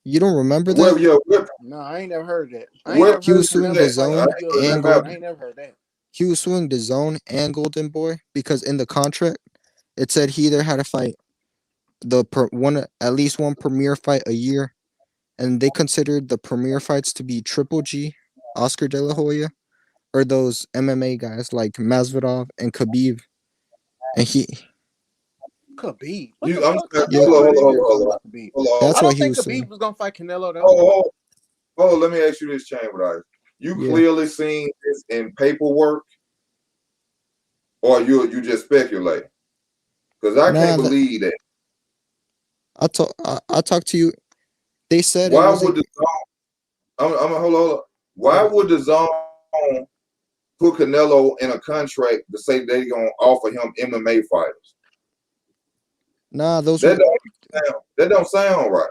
you don't remember that? No, I ain't never heard that. He was suing the Zone and Golden. I ain't never heard that. He was suing the Zone and Golden Boy because in the contract it said he either had to fight at least one premier fight a year, and they considered the premier fights to be Triple G Oscar De La Hoya, or those MMA guys like Masvidal and Khabib. And Khabib. What You, the I'm fuck? saying, Khabib? yeah, hold on, hold Nobody on, here hold talking on, about Khabib. hold on, that's I why don't he think was Khabib suing. was gonna fight Canelo though. hold on, hold on. Let me ask you this, Chamber Ice. You Yeah. clearly seen this in paperwork, or you just speculate? Because I Nah, can't believe that. I talked to you. They said it Why would wasn't. the I'm hold on. Go Why ahead. would the zone put Canelo in a contract to say they gonna offer him MMA fighters? Nah, those That were don't sound right.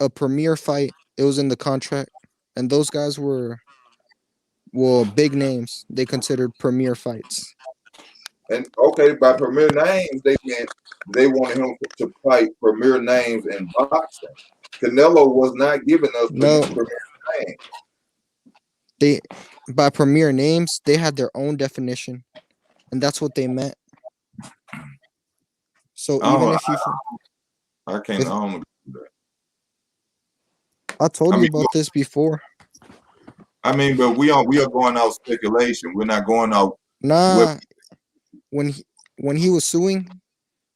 a premier fight. It was in the contract, and those guys were big names. They considered premier fights. And okay, by premier names, they meant they wanted him to fight premier names in boxing. Canelo was not giving us No, premier names. they by premier names they had their own definition, and that's what they meant. So I even don't, if you, I can't. I if don't do that. I told I you mean, about this before, but we are going out speculation. We're not going out what. nah, when he was suing,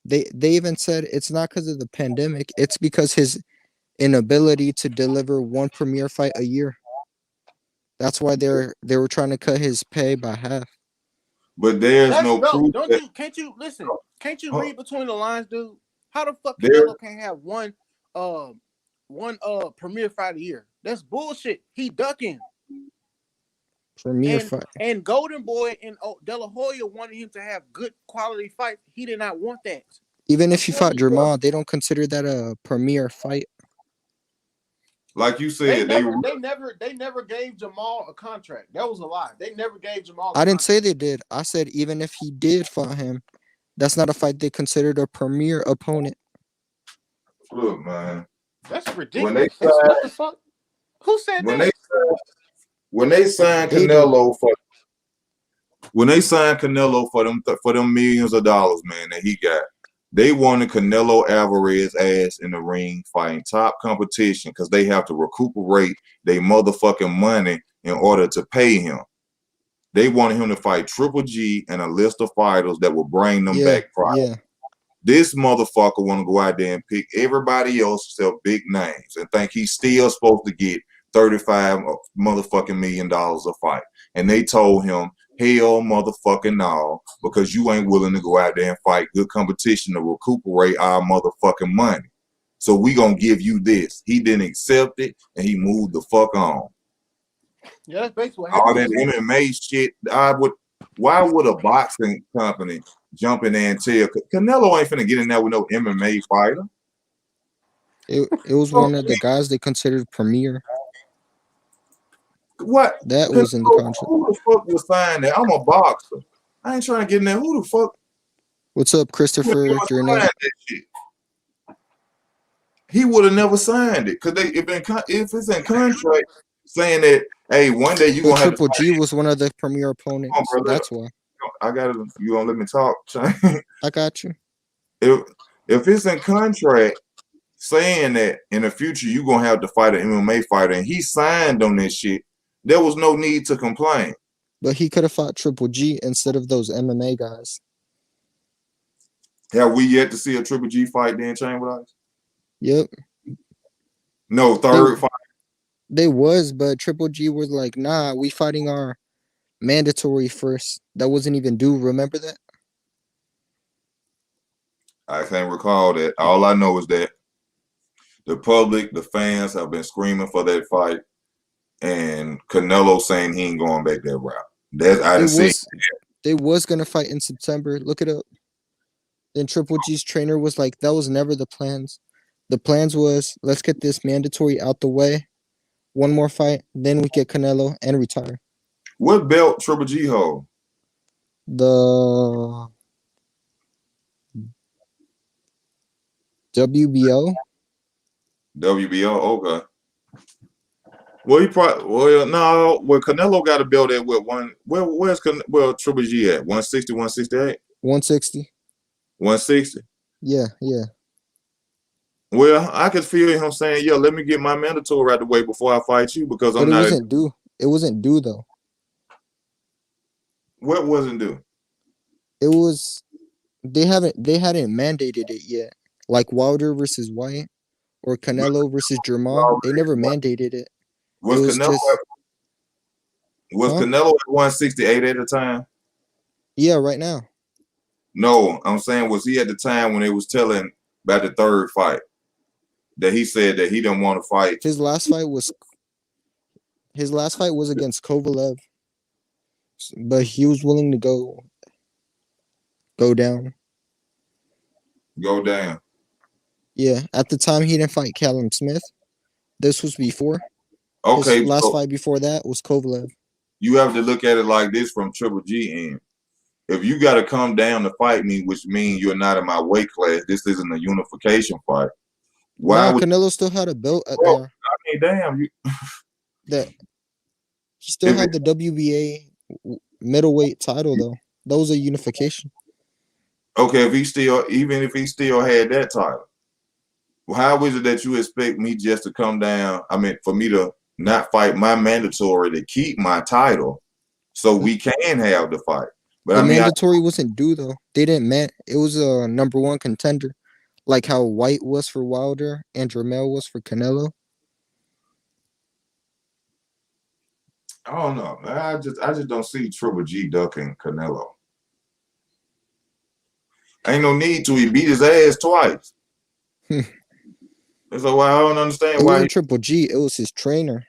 they even said it's not because of the pandemic. It's because his inability to deliver one premier fight a year. That's why they were trying to cut his pay by half. But there's That's no dope. proof Don't that you? Can't you listen? Can't you read between the lines, dude? How the fuck there. Canelo can't have one premier fight a year? That's bullshit. He ducking. Premier fight. And Golden Boy and De La Hoya wanted him to have good quality fights. He did not want that. Even I'm if you telling fought you, Jamal, they don't consider that a premier fight. Like you they said, never gave Jamal a contract. That was a lie. They never gave Jamal a I didn't contract. say they did. I said even if he did fight him, that's not a fight they considered a premier opponent. look, man. That's When they ridiculous. That's signed, what the fuck? Who said when that? they signed They did. Canelo for for them millions of dollars, man, that he got, they wanted Canelo Alvarez ass in the ring fighting top competition because they have to recuperate their motherfucking money in order to pay him. They wanted him to fight Triple G and a list of fighters that will bring them Yeah, back prize. yeah. This motherfucker want to go out there and pick everybody else except big names and think he's still supposed to get $35 motherfucking million a fight. And they told him, hell motherfucking no, because you ain't willing to go out there and fight good competition to recuperate our motherfucking money. So we gonna give you this. He didn't accept it and he moved the fuck on. Yeah, that's basically what All happened. that MMA shit, why would a boxing company jump in there and tell Canelo ain't finna get in there with no MMA fighter? It was one of the guys they considered premier. What? That Canelo, was in the contract. who the fuck was signing that? I'm a boxer. I ain't trying to get in there. Who the fuck? What's up, Christopher Signed Journey? that shit? He would have never signed it because if it's in contract saying that, hey, one day you Well, gonna have to Triple fight. G was one of the premier Come on, opponents. brother. That's why. I gotta. You gonna let me talk? I got you. If it's in contract saying that in the future you're gonna have to fight an MMA fighter and he signed on that shit, there was no need to complain. But he could have fought Triple G instead of those MMA guys. Have we yet to see a Triple G fight then, Chamber? Yep. No, third fight. They was, but Triple G was like, nah, we fighting our mandatory first. That wasn't even due. Remember that? I can't recall that. All I know is that the public, the fans have been screaming for that fight, and Canelo saying he ain't going back that route. I didn't see. They was gonna fight in September. Look it up. Then Triple G's trainer was like, that was never the plans. The plans was let's get this mandatory out the way. One more fight, then we get Canelo and retire. What belt Triple G hold? The WBO. WBO. Okay. Well, Canelo got a belt at what one? Where's Triple G at? 160, 168? 160. 160. Yeah, yeah. Well, I could feel him saying, "Yeah, let me get my mandatory out the way before I fight you because But I'm it not." wasn't due. It wasn't due though. What wasn't due? It was they hadn't mandated it yet. Like Wilder versus White or Canelo versus Germán, they never mandated it. It Was was Canelo just huh? Canelo at 168 at the time? Yeah, right now. No, I'm saying was he at the time when they was telling about the third fight that he said that he didn't want to fight? His last fight was against Kovalev, but he was willing to go down. Go down. Yeah, at the time he didn't fight Callum Smith. This was before. His Okay, last so fight before that was Kovalev. you have to look at it like this from Triple G end. If you got to come down to fight me, which means you're not in my weight class, this isn't a unification fight. Why Nah, would Canelo still had a belt at bro, there. I mean, damn, you That he still if it, had the WBA middleweight title though. That was a unification. okay, even if he still had that title, well, how is it that you expect me just to come down? I mean, for me to not fight my mandatory to keep my title so we can have the fight. But The I mean, mandatory wasn't due though. They didn't it was a number one contender. Like how White was for Wilder and Jermell was for Canelo. I don't know. I just don't see Triple G ducking Canelo. Ain't no need to. He beat his ass twice. And so I don't It understand why wasn't Triple G, it was his trainer.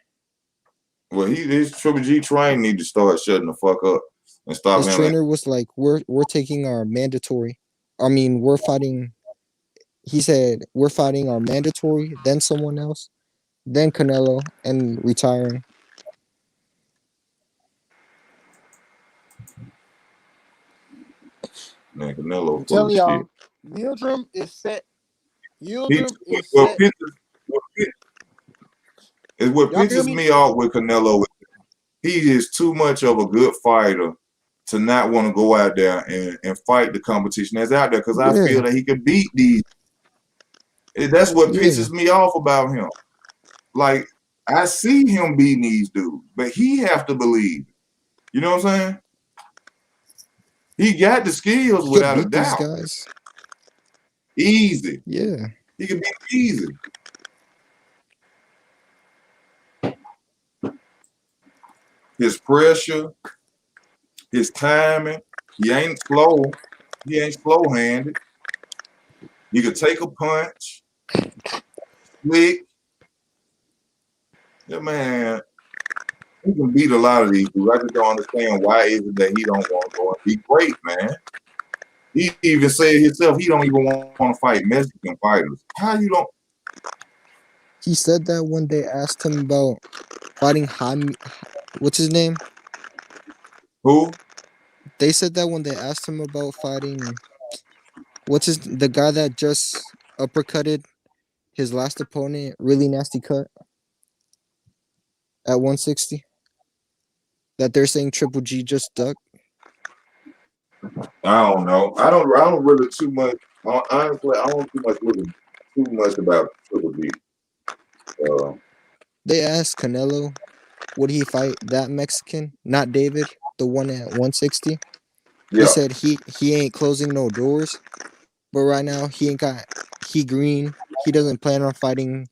well, his Triple G train need to start shutting the fuck up and stop His handling. trainer was like, we're taking our mandatory. I mean, we're fighting. He said we're fighting our mandatory, then someone else, then Canelo, and retiring. Man, Canelo I'm full of telling shit. y'all, Yildirim is set. He Yildirim is what set. what Y'all can hear pisses me? me off with Canelo is he is too much of a good fighter to not want to go out there and fight the competition that's out there because I feel Yeah, that he could beat these. That's what yeah. pisses me off about him. Like I see him beating these dudes, but he have to believe. You know what I'm saying? He got the skills He could without a beat these doubt. guys. Easy. Yeah. He can beat easy. His pressure, his timing. He ain't slow. He ain't slow handed. He could take a punch. Slick. Yeah, man. He can beat a lot of these dudes. I just don't understand why is it that he don't want to go and be great, man. He even said himself he don't even want to fight Mexican fighters. How you don't? He said that when they asked him about fighting what's his name? Who? They said that when they asked him about fighting the guy that just uppercutted his last opponent, really nasty cut at 160. That they're saying Triple G just ducked. I don't know. I don't really too much. Honestly, I don't too much really too much about Triple G. They asked Canelo, would he fight that Mexican, not David, the one at 160? He Yeah, said he ain't closing no doors, but right now he green. He doesn't plan on fighting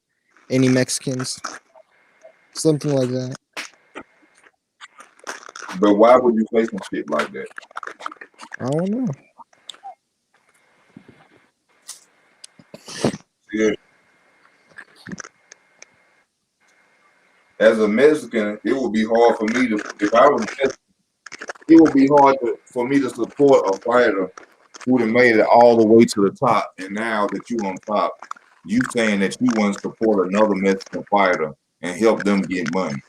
any Mexicans. Something like that. but why would you say some shit like that? I don't know. Yeah. As a Mexican, it would be hard for me to if I was Mexican, it would be hard for me to support a fighter who done made it all the way to the top, and now that you on top, you saying that you want to support another Mexican fighter and help them get money.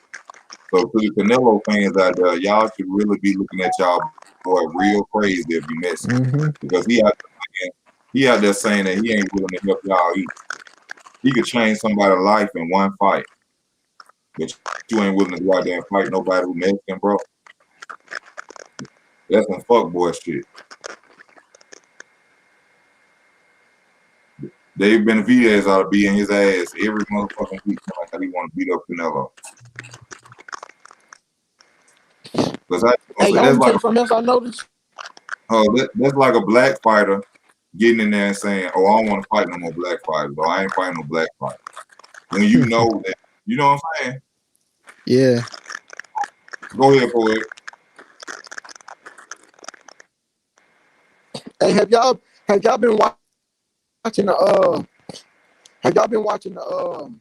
So to the Canelo fans out there, y'all should really be looking at y'all boy real crazy if you Mexican. Mm-hmm. Because he out there saying that he ain't willing to help y'all eat. He could change somebody's life in one fight. But you ain't willing to go out there and fight nobody who Mexican, bro. That's some fuckboy shit. Dave Benavidez ought to be in his ass every motherfucking week. Like he want to beat up Canelo. Because Hey, y'all that's want to tell like you something else I noticed? that's like a black fighter getting in there and saying, "Oh, I don't want to fight no more black fighters. Or I ain't fighting no black fighter." When you know that, you know what I'm saying? Yeah. Go ahead, poet. Hey, have y'all been watching the have y'all been watching the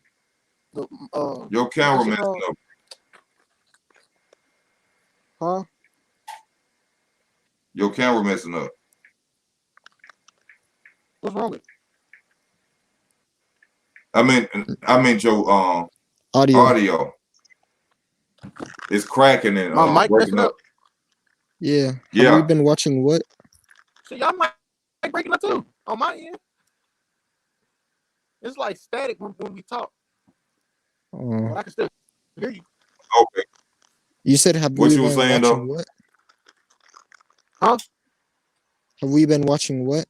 Your what's that camera shit messing called? up. Huh? Your camera messing up. What's wrong with it? I meant your audio. It's cracking and My mic breaking messing up. up. Yeah. Have we Yeah. been watching what? So y'all might breaking up too on my end. It's like static when we talk, but I can still hear you. Okay. You said have What we you were been saying watching though? what? Huh? Have we been watching what?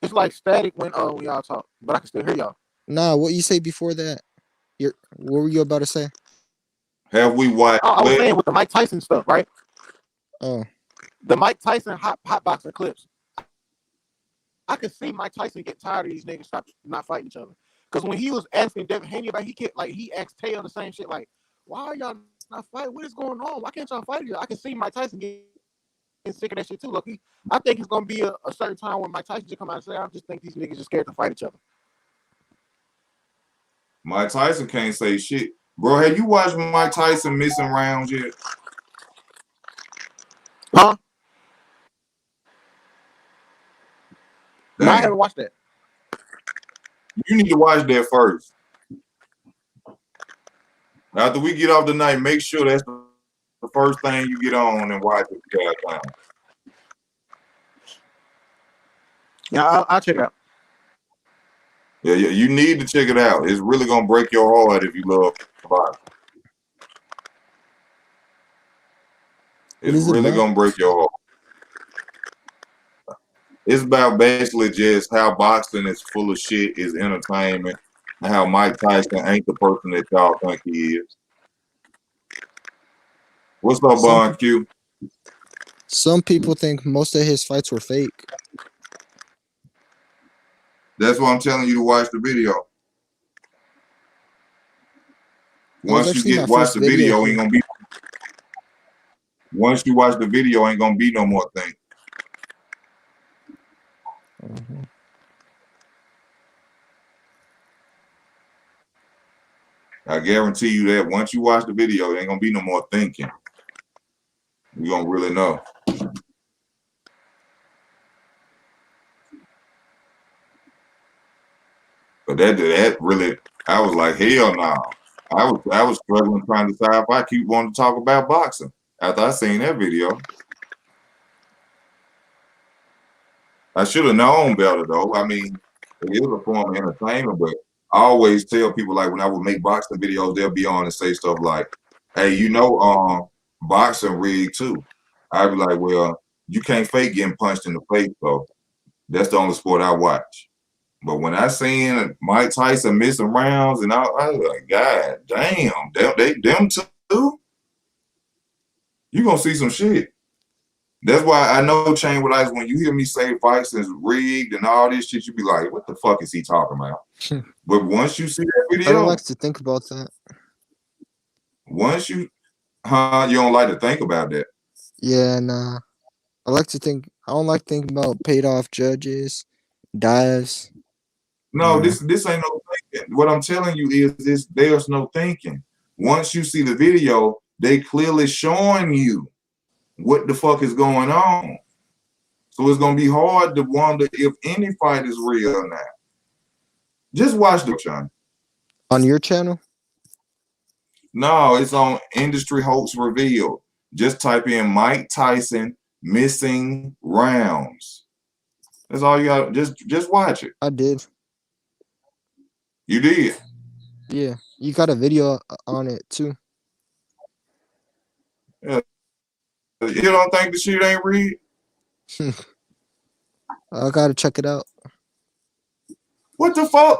It's like static when y'all talk, but I can still hear y'all. Nah, what you say before that? What were you about to say? Have we watched? I was saying with the Mike Tyson stuff, right? Oh. The Mike Tyson hot boxing clips. I could see Mike Tyson get tired of these niggas not fighting each other. Because when he was asking Devin Haney about, he asked Taylor the same shit, like, why are y'all not fighting? What is going on? Why can't y'all fight each other? I can see Mike Tyson getting sick of that shit too. Look, I think it's gonna be a certain time when Mike Tyson just come out and say, I just think these niggas are scared to fight each other. Mike Tyson can't say shit. Bro, have you watched Mike Tyson missing rounds yet? Huh? No, I Damn. haven't watched that. You need to watch that first. After we get off tonight, make sure that's the first thing you get on and watch it. Yeah, I'll check it out. Yeah, you need to check it out. It's really gonna break your heart if you love boxing. It's really gonna break your heart. It's about basically just how boxing is full of shit, is entertainment, and how Mike Tyson ain't the person that y'all think he is. What's up, Bond Q? Some people think most of his fights were fake. That's why I'm telling you to watch the video. Once you watch the video, ain't gonna be. Once you watch the video, ain't gonna be no more thing. I guarantee you that once you watch the video, there ain't gonna be no more thinking. You're gonna really know. But that really, I was like, hell no. I was struggling trying to decide if I keep wanting to talk about boxing after I seen that video. I should have known better though. I mean, it is a form of entertainment, but I always tell people, like, when I would make boxing videos, they'll be on and say stuff like, hey, boxing rigged too. I'd be like, well, you can't fake getting punched in the face, though. That's the only sport I watch. But when I seen Mike Tyson missing rounds, and I was like, God damn, them two, you gonna see some shit. That's why I know Chain with Ice, when you hear me say fights is rigged and all this shit, you be like, what the fuck is he talking about? But once you see that video, I don't like to think about that. Once you don't like to think about that. Yeah, nah. I don't like thinking about paid off judges, dives. No, this ain't no thinking. What I'm telling you is there's no thinking. Once you see the video, they clearly showing you what the fuck is going on. So it's gonna be hard to wonder if any fight is real or not. Just watch the channel. On your channel? No, it's on Industry Hopes Revealed. Just type in Mike Tyson missing rounds. That's all you got. Just watch it. I did. You did? Yeah. You got a video on it too. Yeah. You don't think the shit ain't real? I gotta check it out. What the fuck?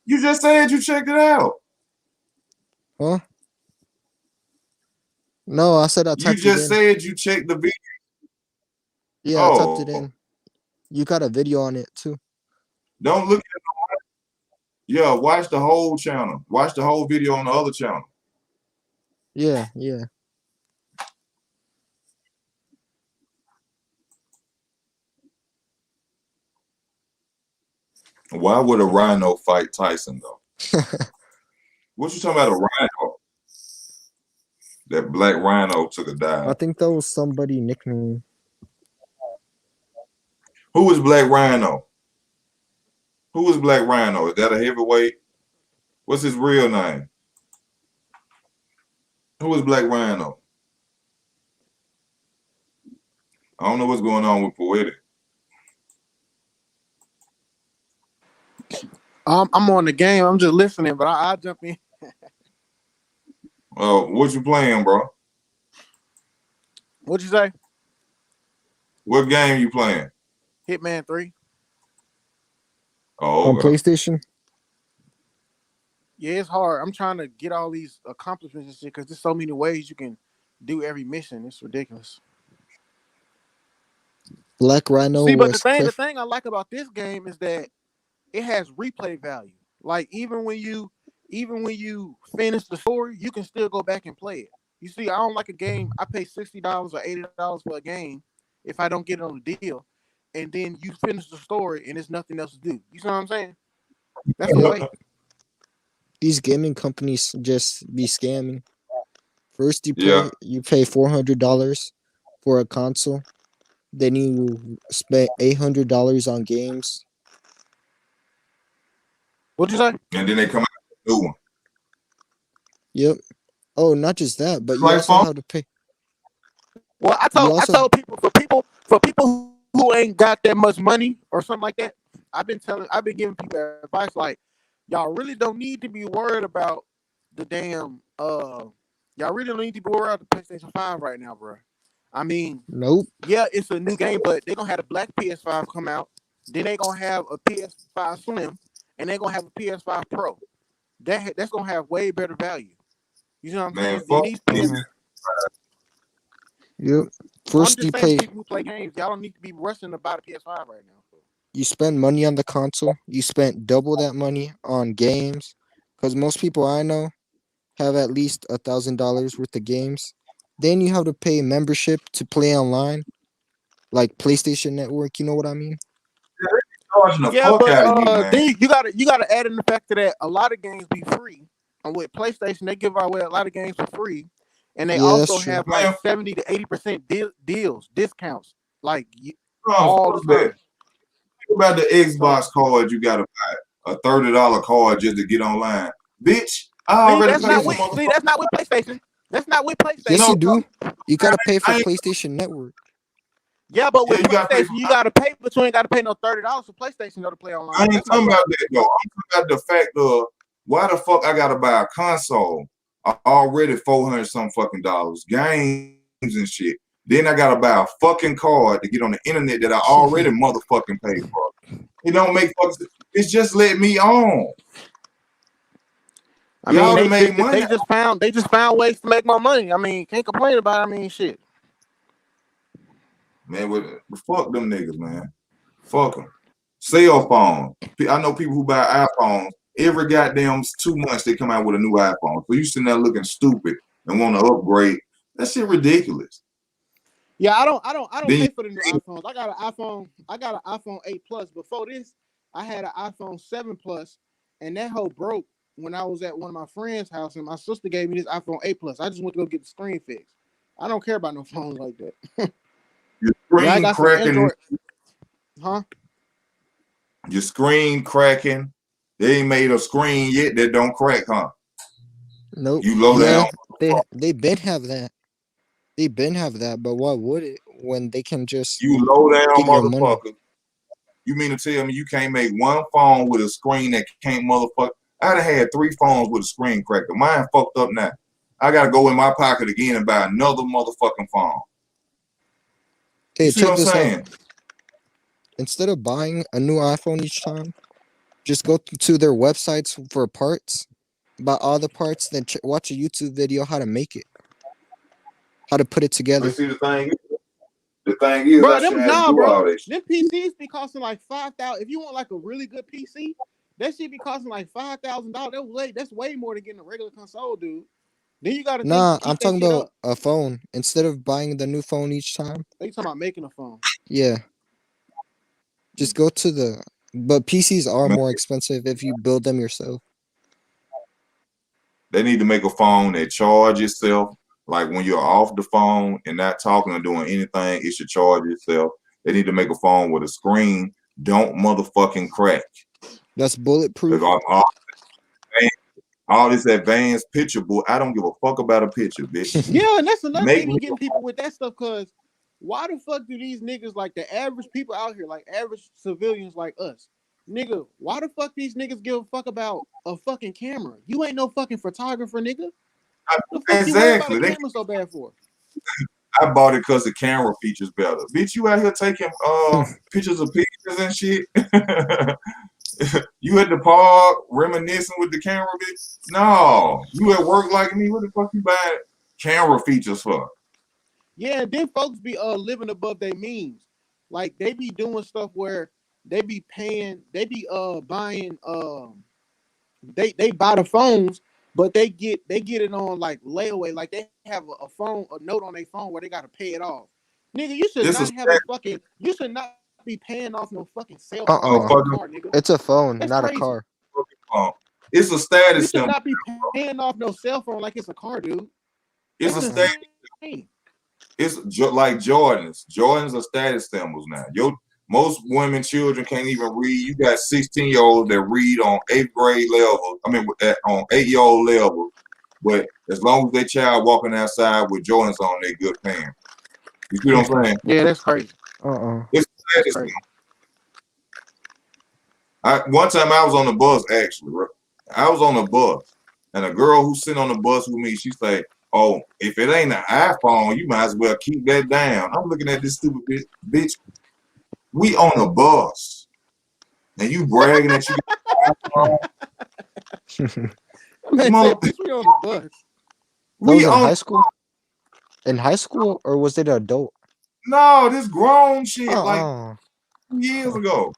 You just said you checked it out. Huh? No, I said I You typed it just in. said you checked the video. Yeah, I typed it in. You got a video on it too. Don't look at Yeah, watch the whole channel. Watch the whole video on the other channel. Yeah. Why would a rhino fight Tyson though? What you talking about, a rhino? That black rhino took a dive. I think that was somebody nickname. Who is Black Rhino? Who is Black Rhino? Is that a heavyweight? What's his real name? Who is Black Rhino? I don't know what's going on with Poetic. I'm on the game. I'm just listening, but I'll jump in. Oh, what you playing, bro? What'd you say? What game you playing? Hitman 3. Oh, On okay. PlayStation? Yeah, it's hard. I'm trying to get all these accomplishments and shit because there's so many ways you can do every mission. It's ridiculous. Black Rhino See, but was the thing I like about this game is that it has replay value. Like even when you finish the story, you can still go back and play it. You see, I don't like a game. I pay $60 or $80 for a game if I don't get it on the deal, and then you finish the story and there's nothing else to do. You see what I'm saying? That's the way. These gaming companies just be scamming. First you pay $400 for a console, then you spend $800 on games. What'd you say? And then they come out with a new one. Yep. Oh, not just that, but you also have to pay. Well, I told people for people who ain't got that much money or something like that, I've been giving people advice like, y'all really don't need to be worried about the damn y'all really don't need to be worried about the PlayStation 5 right now, bro. I mean, nope. Yeah, it's a new game, but they're gonna have a black PS5 come out. Then they're gonna have a PS5 Slim, and they're gonna have a PS5 Pro. That's gonna have way better value. You know what I'm saying? Yep. First you pay. People who play games, y'all don't need to be rushing to buy the PS5 right now. You spend money on the console. You spent double that money on games, because most people I know have at least $1,000 worth of games. Then you have to pay membership to play online, like PlayStation Network. You know what I mean? Yeah, but then you gotta add in the fact that a lot of games be free. And with PlayStation, they give away a lot of games for free, and they also have like 70 to 80% discounts, like all the time. Think about the Xbox card. You gotta buy a $30 card just to get online, bitch. That's not with PlayStation. That's not with PlayStation. Yes, you do. You gotta pay for PlayStation Network. Yeah, but with PlayStation, you gotta pay, but you ain't gotta pay no $30 for PlayStation to play online. I ain't talking about that though. I'm talking about the fact of why the fuck I gotta buy a console already $400 fucking games and shit. Then I gotta buy a fucking card to get on the internet that I already motherfucking paid for. It don't make fucking sense. It's just let me on. I mean, they just found ways to make more money. I mean, can't complain about it. I mean, shit. Man, fuck them niggas, man. Fuck them. Cell phone. I know people who buy iPhones. Every goddamn 2 months they come out with a new iPhone. So you sitting there looking stupid and want to upgrade. That shit ridiculous. Yeah, I don't pay for the new iPhones. I got an iPhone 8 Plus. Before this, I had an iPhone 7 Plus, and that hoe broke when I was at one of my friends' house, and my sister gave me this iPhone 8 Plus. I just went to go get the screen fixed. I don't care about no phones like that. Your screen cracking. Huh? Your screen cracking. They ain't made a screen yet that don't crack, huh? Nope. You low down. They been have that. They been have that, but why would it when they can just you low down motherfucker? You mean to tell me you can't make one phone with a screen that can't motherfucker? I'd have had 3 phones with a screen cracker. Mine fucked up now. I gotta go in my pocket again and buy another motherfucking phone. Hey, you see what I'm saying? instead of buying a new iPhone each time, just go to their websites for parts, buy all the parts, then watch a YouTube video how to make it, how to put it together. But see, the thing is, Bro, I shouldn't have to do all that shit. Them PCs be costing like $5,000. If you want like a really good PC, that shit be costing like $5,000. That's way more than getting a regular console, dude. Then you gotta I'm talking about a phone. Instead of buying the new phone each time. Are you talking about making a phone? Yeah. Just go to the. But PCs are Man, more expensive if you build them yourself. they need to make a phone that charge itself. Like when you're off the phone and not talking or doing anything, it should charge itself. They need to make a phone with a screen don't motherfucking crack. That's bulletproof. All this advanced picture, boy, I don't give a fuck about a picture, bitch. Yeah, and that's another thing you getting people with that stuff, because why the fuck do these niggas, like the average people out here, like average civilians like us, nigga, why the fuck these niggas give a fuck about a fucking camera? You ain't no fucking photographer, nigga. What the fuck you worry about a camera so bad for? I bought it because the camera features better. Bitch, you out here taking pictures of pictures and shit. You at the park reminiscing with the camera, bitch? No. You at work like me? What the fuck you buying camera features for? Yeah, then folks be living above their means. Like they be doing stuff where they be paying, they be buying they buy the phones, but they get it on like layaway. Like they have a note on their phone where they gotta pay it off. Nigga, you should not be paying off no fucking cell phone car, nigga. It's a phone, That's not crazy. a car. It's a status You should symbol. not be paying off no cell phone like it's a car, dude. It's a status. It's like Jordans. Jordans are status symbols now. Most women, children can't even read. You got 16-year-olds that read on 8th grade level. I mean, on 8-year-old level. But as long as their child walking outside with Jordans on, they good parents. You see what I'm saying? Yeah, that's crazy. It's status symbol. One time I was on the bus, actually. I was on the bus, and a girl who's sitting on the bus with me, she say, "Oh, if it ain't an iPhone, you might as well keep that down." I'm looking at this stupid bitch. We on a bus, and you bragging that you got an iPhone. Man said, bitch, we on the bus. That was in high school? In high school, or was it adult? No, this grown shit like 2 years ago.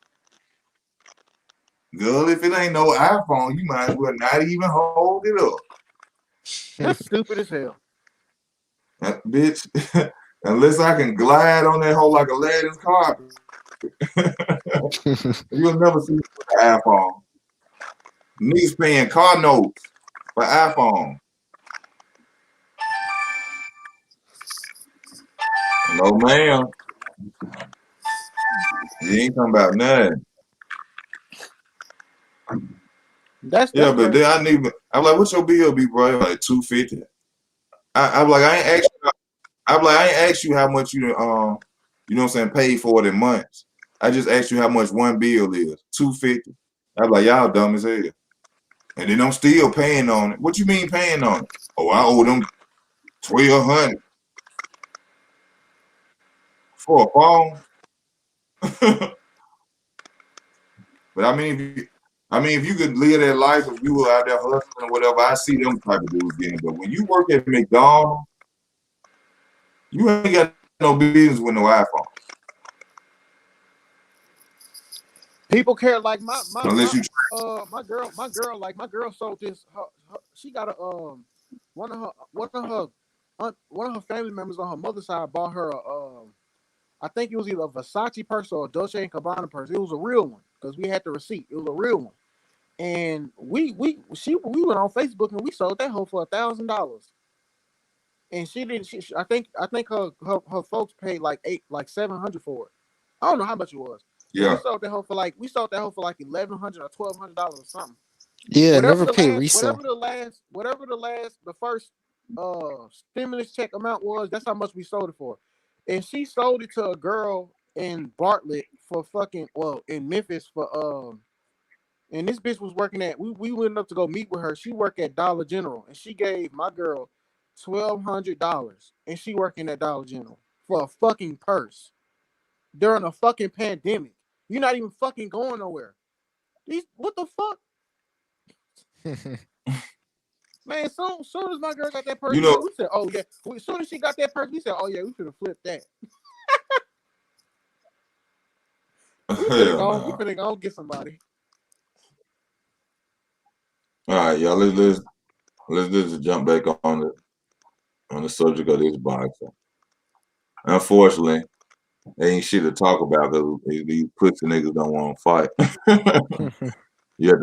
Girl, if it ain't no iPhone, you might as well not even hold it up. That's stupid as hell. Bitch, unless I can glide on that hole like Aladdin's carpet, you'll never see an iPhone. Niggas paying car notes for iPhone. No, ma'am. You ain't talking about nothing. That's but then I'm like, what's your bill be, bro? Like $250. I'm like, I ain't asked you how much you know what I'm saying, paid for it in months. I just asked you how much one bill is. $250. I'm like, y'all dumb as hell. And then I'm still paying on it. What you mean paying on it? Oh, I owe them $1,200 for a phone. But I mean, if you could live that life, if you were out there hustling or whatever, I see them type of dudes getting. But when you work at McDonald's, you ain't got no business with no iPhone. People care like my girl sold this. She got a one of her family members on her mother's side bought her a I think it was either a Versace purse or a Dolce & Gabbana purse. It was a real one because we had the receipt. It was a real one, and we went on Facebook and we sold that hoe for $1,000. And she didn't. I think her folks paid like $700 for it. I don't know how much it was. Yeah. We sold that hoe for like $1,100 or $1,200 or something. Yeah, never pay resale. Whatever the first stimulus check amount was, that's how much we sold it for. And she sold it to a girl in Bartlett for in Memphis for and this bitch was working at we went up to go meet with her. She worked at Dollar General, and she gave my girl $1,200, and she working at Dollar General for a fucking purse during a fucking pandemic. You're not even fucking going nowhere. What the fuck? Man, soon as my girl got that purse, You know, we said, oh yeah. As soon as she got that purse, we said, oh yeah, we should have flipped that. We finna go get somebody. All right, y'all. Let's just jump back on the subject of this boxing. Unfortunately, they ain't shit to talk about because these pussy niggas don't want to fight. Yeah,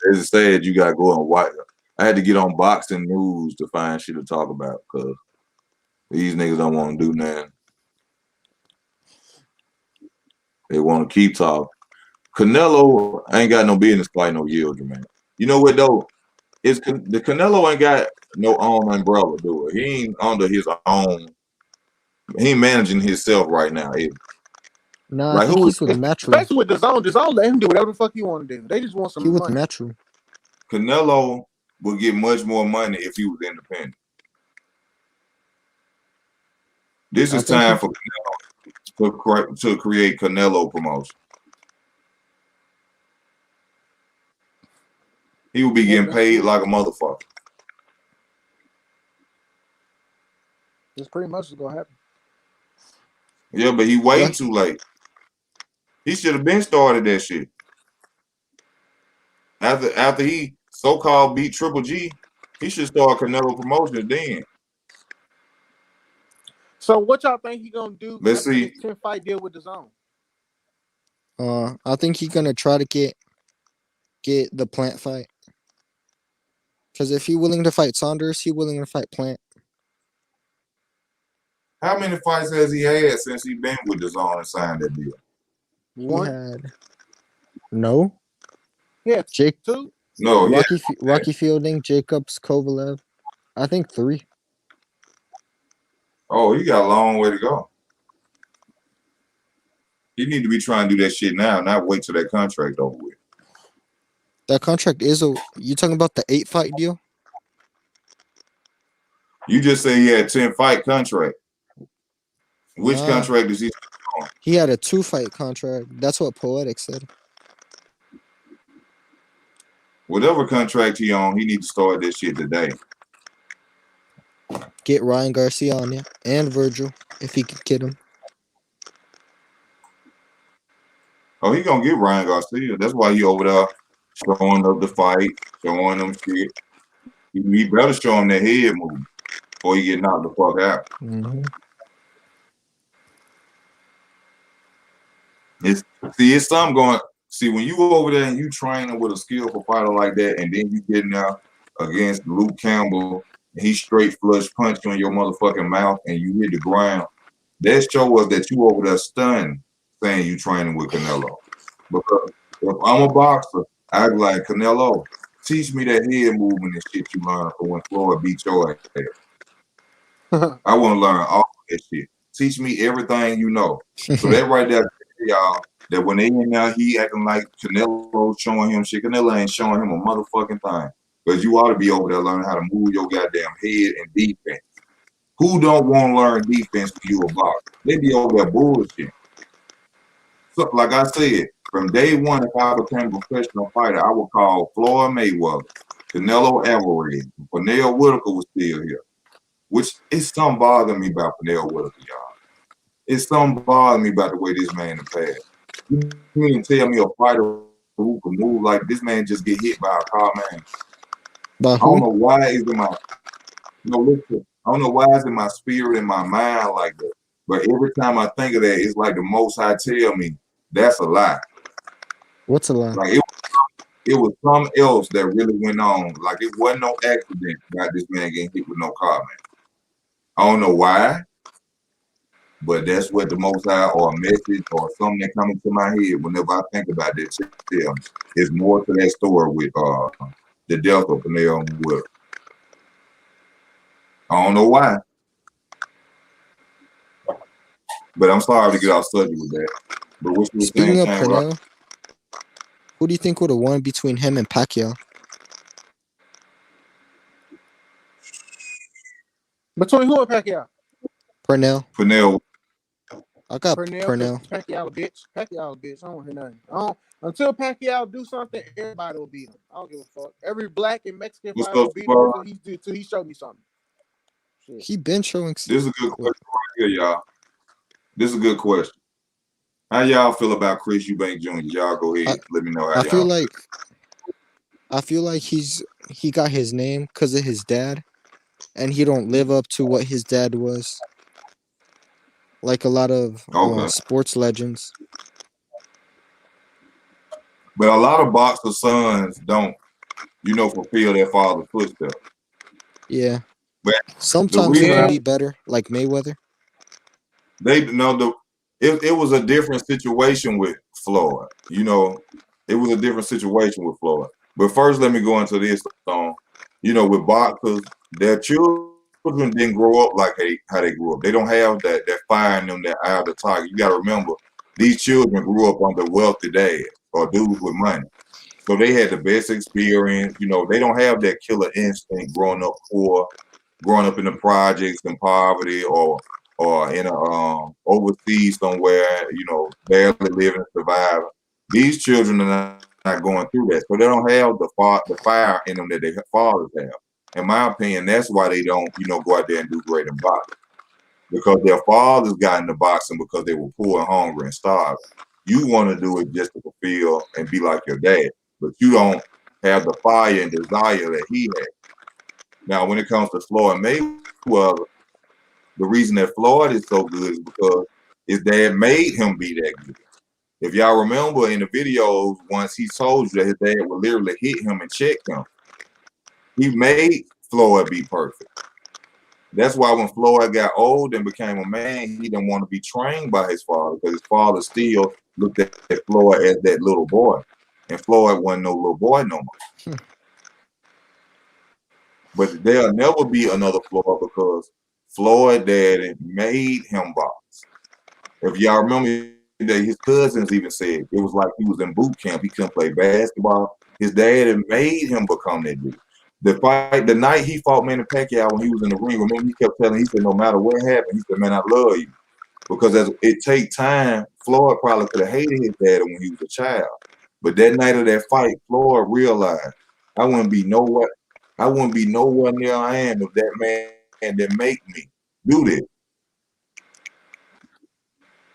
it's sad you gotta go and watch. I had to get on boxing news to find shit to talk about because these niggas don't want to do nothing. They want to keep talking. Canelo ain't got no business fighting no Yildirim, man. You know what though? The Canelo ain't got no own umbrella, do it. He ain't under his own. He ain't managing himself right now. Nah, like, I think he's with Matchroom. Especially with DAZN. DAZN let him do whatever the fuck he want to do. They just want some money. He with Matchroom. Canelo would get much more money if he was independent. This is time for Canelo to create Canelo promotion. He will be getting paid like a motherfucker. That's pretty much what's gonna happen. Yeah, but he waiting too late. He should have been started that shit. After he so-called beat Triple G, he should start Canelo promotion then. So what y'all think he gonna do? Let's see. His 10-fight deal with DAZN. I think he's gonna try to get the Plant fight. Because if he's willing to fight Saunders, he's willing to fight Plant. How many fights has he had since he been with DAZN and signed that deal? One. No. Yeah. Jake. Two. No. Rocky Fielding, Jacobs, Kovalev. I think 3. Oh, he got a long way to go. He need to be trying to do that shit now, not wait till that contract over with. That contract is you talking about the 8-fight deal? You just say he had 10-fight contract. Which contract is he on? He had a 2-fight contract. That's what Poetic said. Whatever contract he on, he need to start this shit today. Get Ryan Garcia on it and Virgil if he could get him. Oh, he gonna get Ryan Garcia. That's why he over there showing up the fight, showing them shit. He better show him that head move before he get knocked the fuck out. Mm-hmm. It's something going. See, when you go over there and you training with a skillful fighter like that, and then you getting out against Luke Campbell, and he straight flush punch you in your motherfucking mouth, and you hit the ground. That show us that you over there stunned, saying you training with Canelo. Because if I'm a boxer, I'd be like, Canelo, teach me that head movement and shit you learned from when Floyd beat your ass. I want to learn all that shit. Teach me everything you know. So that right there, y'all, that when they in there, he acting like Canelo showing him shit. Canelo ain't showing him a motherfucking thing. Because you ought to be over there learning how to move your goddamn head and defense. Who don't want to learn defense when you a boxer? They be over there bullshit. So, like I said, from day one, if I became a professional fighter, I would call Floyd Mayweather, Canelo Alvarez, Pernell Whitaker was still here. Which is something bothering me about Pernell Whitaker, y'all. It's something bothering me about the way this man is passed. You mean tell me a fighter who can move like this man just get hit by a car, man? By who? I don't know why it's in my listen, I don't know why it's in my spirit, in my mind like that. But every time I think of that, it's like the Most High tell me that's a lie. What's a lie? Like it was something else that really went on. Like it wasn't no accident about this man getting hit with no car, man. I don't know why, but that's what the Most High or a message or something that comes into my head whenever I think about this. There's more to that story with the death of Pernell Whitaker. I don't know why. But I'm sorry to get off subject with that. But what you were Speaking saying, of Pernell, who do you think would have won between him and Pacquiao? Between who and Pacquiao? Pernell. Pernell. I got Pernell. Pernell. Pacquiao a bitch. Pacquiao a bitch. I don't hear nothing. Until Pacquiao do something, everybody will beat him. I don't give a fuck. Every black and Mexican What's fighter up, will beat him Spar? until he showed me something. Shit. He been showing. This is a good question right here, y'all. This is a good question. How y'all feel about Chris Eubank Jr.? Y'all go ahead. Let me know how I feel y'all like he got his name because of his dad, and he don't live up to what his dad was. Like a lot of Okay. sports legends. But a lot of boxer sons don't, fulfill their father's footsteps. Yeah. But the Sometimes he reason can be better, like Mayweather. it was a different situation with Floyd. It was a different situation with Floyd. But first, let me go into this. With boxers, their children didn't grow up like how they grew up. They don't have that fire in them, that eye of the tiger. You got to remember, these children grew up under wealthy dads or dudes with money. So they had the best experience. They don't have that killer instinct growing up poor, growing up in the projects in poverty, or in a overseas somewhere, barely living and surviving. These children are not going through that, so they don't have the fire in them that their fathers have. In my opinion, that's why they don't, go out there and do great in boxing, because their fathers got into boxing because they were poor and hungry and starving. You want to do it just to fulfill and be like your dad, but you don't have the fire and desire that he had. Now, when it comes to Floyd Mayweather, the reason that Floyd is so good is because his dad made him be that good. If y'all remember in the videos, once he told you that his dad would literally hit him and check him, he made Floyd be perfect. That's why when Floyd got old and became a man, he didn't want to be trained by his father, because his father still looked at Floyd as that little boy. And Floyd wasn't no little boy no more. But there'll never be another Floyd, because Floyd daddy made him box. If y'all remember that his cousins even said it was like he was in boot camp. He couldn't play basketball. His dad made him become that dude. The night he fought Manny Pacquiao when he was in the ring, remember he kept telling, he said, no matter what happened, he said, man, I love you. Because as it take time, Floyd probably could have hated his dad when he was a child. But that night of that fight, Floyd realized, I wouldn't be nowhere near I am if that man that make me do this.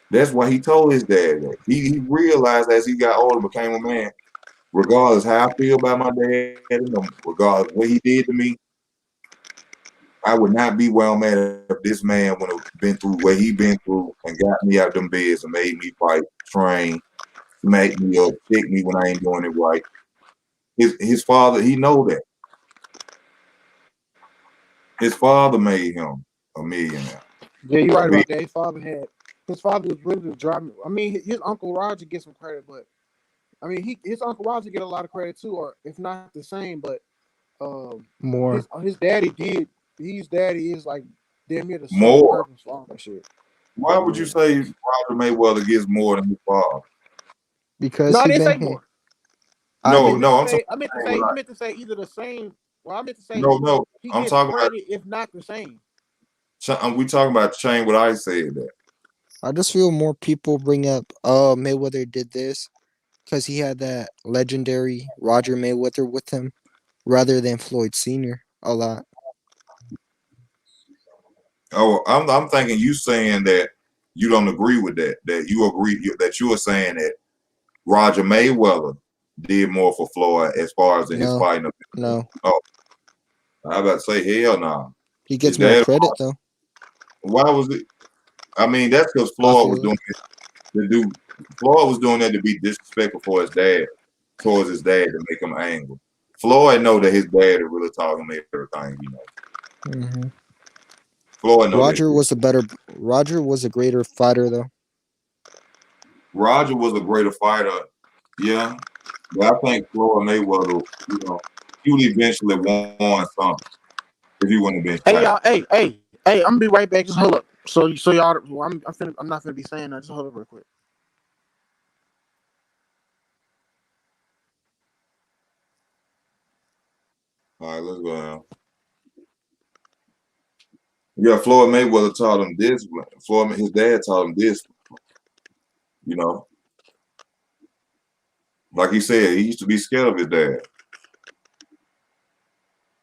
That's why he told his dad that. He realized as he got older, became a man, regardless how I feel about my dad, regardless what he did to me, I would not be where I'm at if this man would have been through what he been through and got me out of them beds and made me fight, train, smack me up, kick me when I ain't doing it right. His father, he know that. His father made him a millionaire. Yeah, you're right about that. His father was really the driving. I mean, his Uncle Roger gets some credit, but I mean, his Uncle Roger get a lot of credit too, or if not the same, but More. his daddy did. His daddy is like damn near the sole More. purpose for all that shit. Why would you say Roger Mayweather gets more than his father? Because No, I he didn't been say more. I No, did. no, I'm talking I meant to say. about He meant to say either the same. Well, I meant to say no, he I'm gets talking about credit if not the same. we talking about Shane. What I said that. I just feel more people bring up Mayweather did this because he had that legendary Roger Mayweather with him rather than Floyd Sr. a lot. Oh, I'm thinking you saying that you don't agree with that. That you agree that you are saying that Roger Mayweather did more for Floyd as far as his No, fighting. no. Oh, I about to say hell no. Nah. He His gets more dad. credit though. Why was it? I mean, that's because I Floyd was feel doing it to do. Floyd was doing that to be disrespectful for his dad, towards his dad, to make him angry. Floyd know that his dad is really talking him everything, Mm-hmm. Floyd know that. Roger was a greater fighter though. Roger was a greater fighter, yeah. But I think Floyd Mayweather, he would eventually won something if he wouldn't have been Hey shot. y'all, hey, I'm gonna be right back. Just hold up. So y'all, well, I'm not gonna be saying that. Just hold up real quick. All right, let's go now. Yeah, Floyd Mayweather taught him discipline. His dad taught him discipline. You know, like he said, he used to be scared of his dad,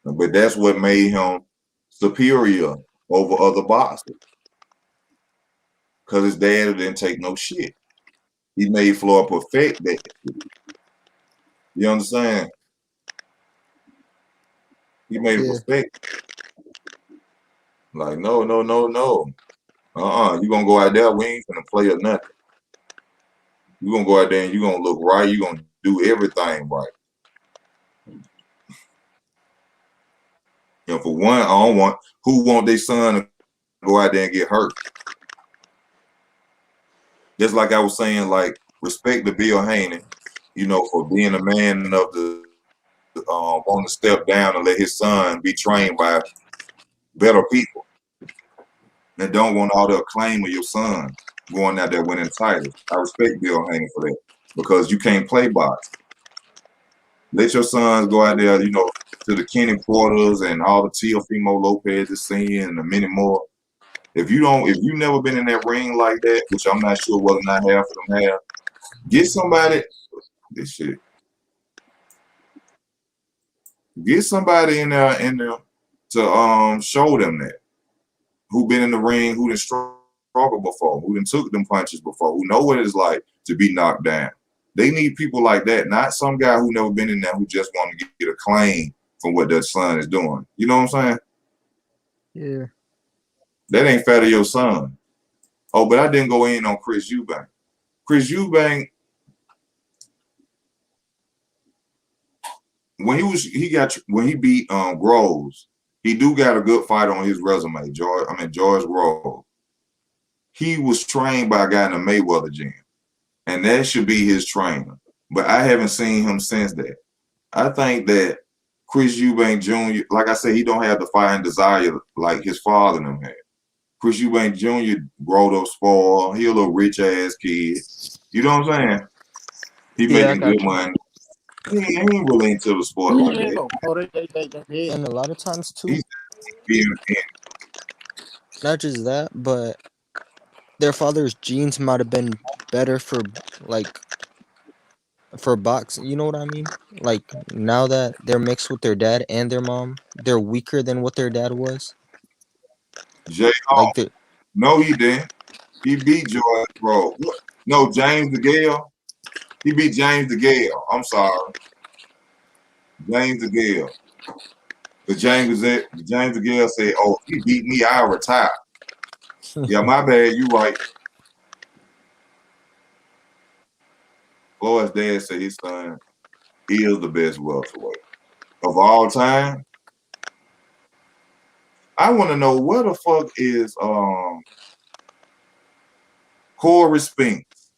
but that's what made him superior over other boxers. Because his dad didn't take no shit. He made Floyd perfect that shit. You understand? He made it perfect. Like, no. You gonna go out there, we ain't gonna play or nothing. You gonna go out there and you gonna look right, you gonna do everything right. You know, for one, I don't want who want their son to go out there and get hurt. Just like I was saying, like, respect to Bill Haney, you know, for being a man enough to want to step down and let his son be trained by better people. And don't want all the acclaim of your son going out there winning titles. I respect Bill Haney for that because you can't play box. Let your sons go out there, you know, to the Kenny Porters and all the Teofimo Lopez's senior and the many more. If you never been in that ring like that, which I'm not sure whether or not half of them have, get somebody this shit. Get somebody in there to show them that. Who been in the ring, who done struggled before, who done took them punches before, who know what it's like to be knocked down. They need people like that, not some guy who never been in there who just want to get a claim from what their son is doing. You know what I'm saying? Yeah. That ain't fair to your son. Oh, but I didn't go in on Chris Eubank. Chris Eubank, when he beat Groves, he do got a good fight on his resume. George Groves. He was trained by a guy in the Mayweather gym, and that should be his trainer. But I haven't seen him since that. I think that Chris Eubank Jr., like I said, he don't have the fighting desire like his father and them had. Chris Eubank Jr. growed up spoiled. He a little rich ass kid. You know what I'm saying? He making good money. He ain't really into the sport like that. And a lot of times too, not just that, but their father's genes might have been better for boxing. You know what I mean? Like now that they're mixed with their dad and their mom, they're weaker than what their dad was. Jay Hall. Like no, he didn't. He beat George, bro. No, James DeGale. He beat James DeGale. I'm sorry. James DeGale. But James DeGale said, oh, he beat me, I'll retire. Yeah, my bad, you right. Floyd's dad said his son is the best welterweight of all time. I want to know where the fuck is Corey Spinks?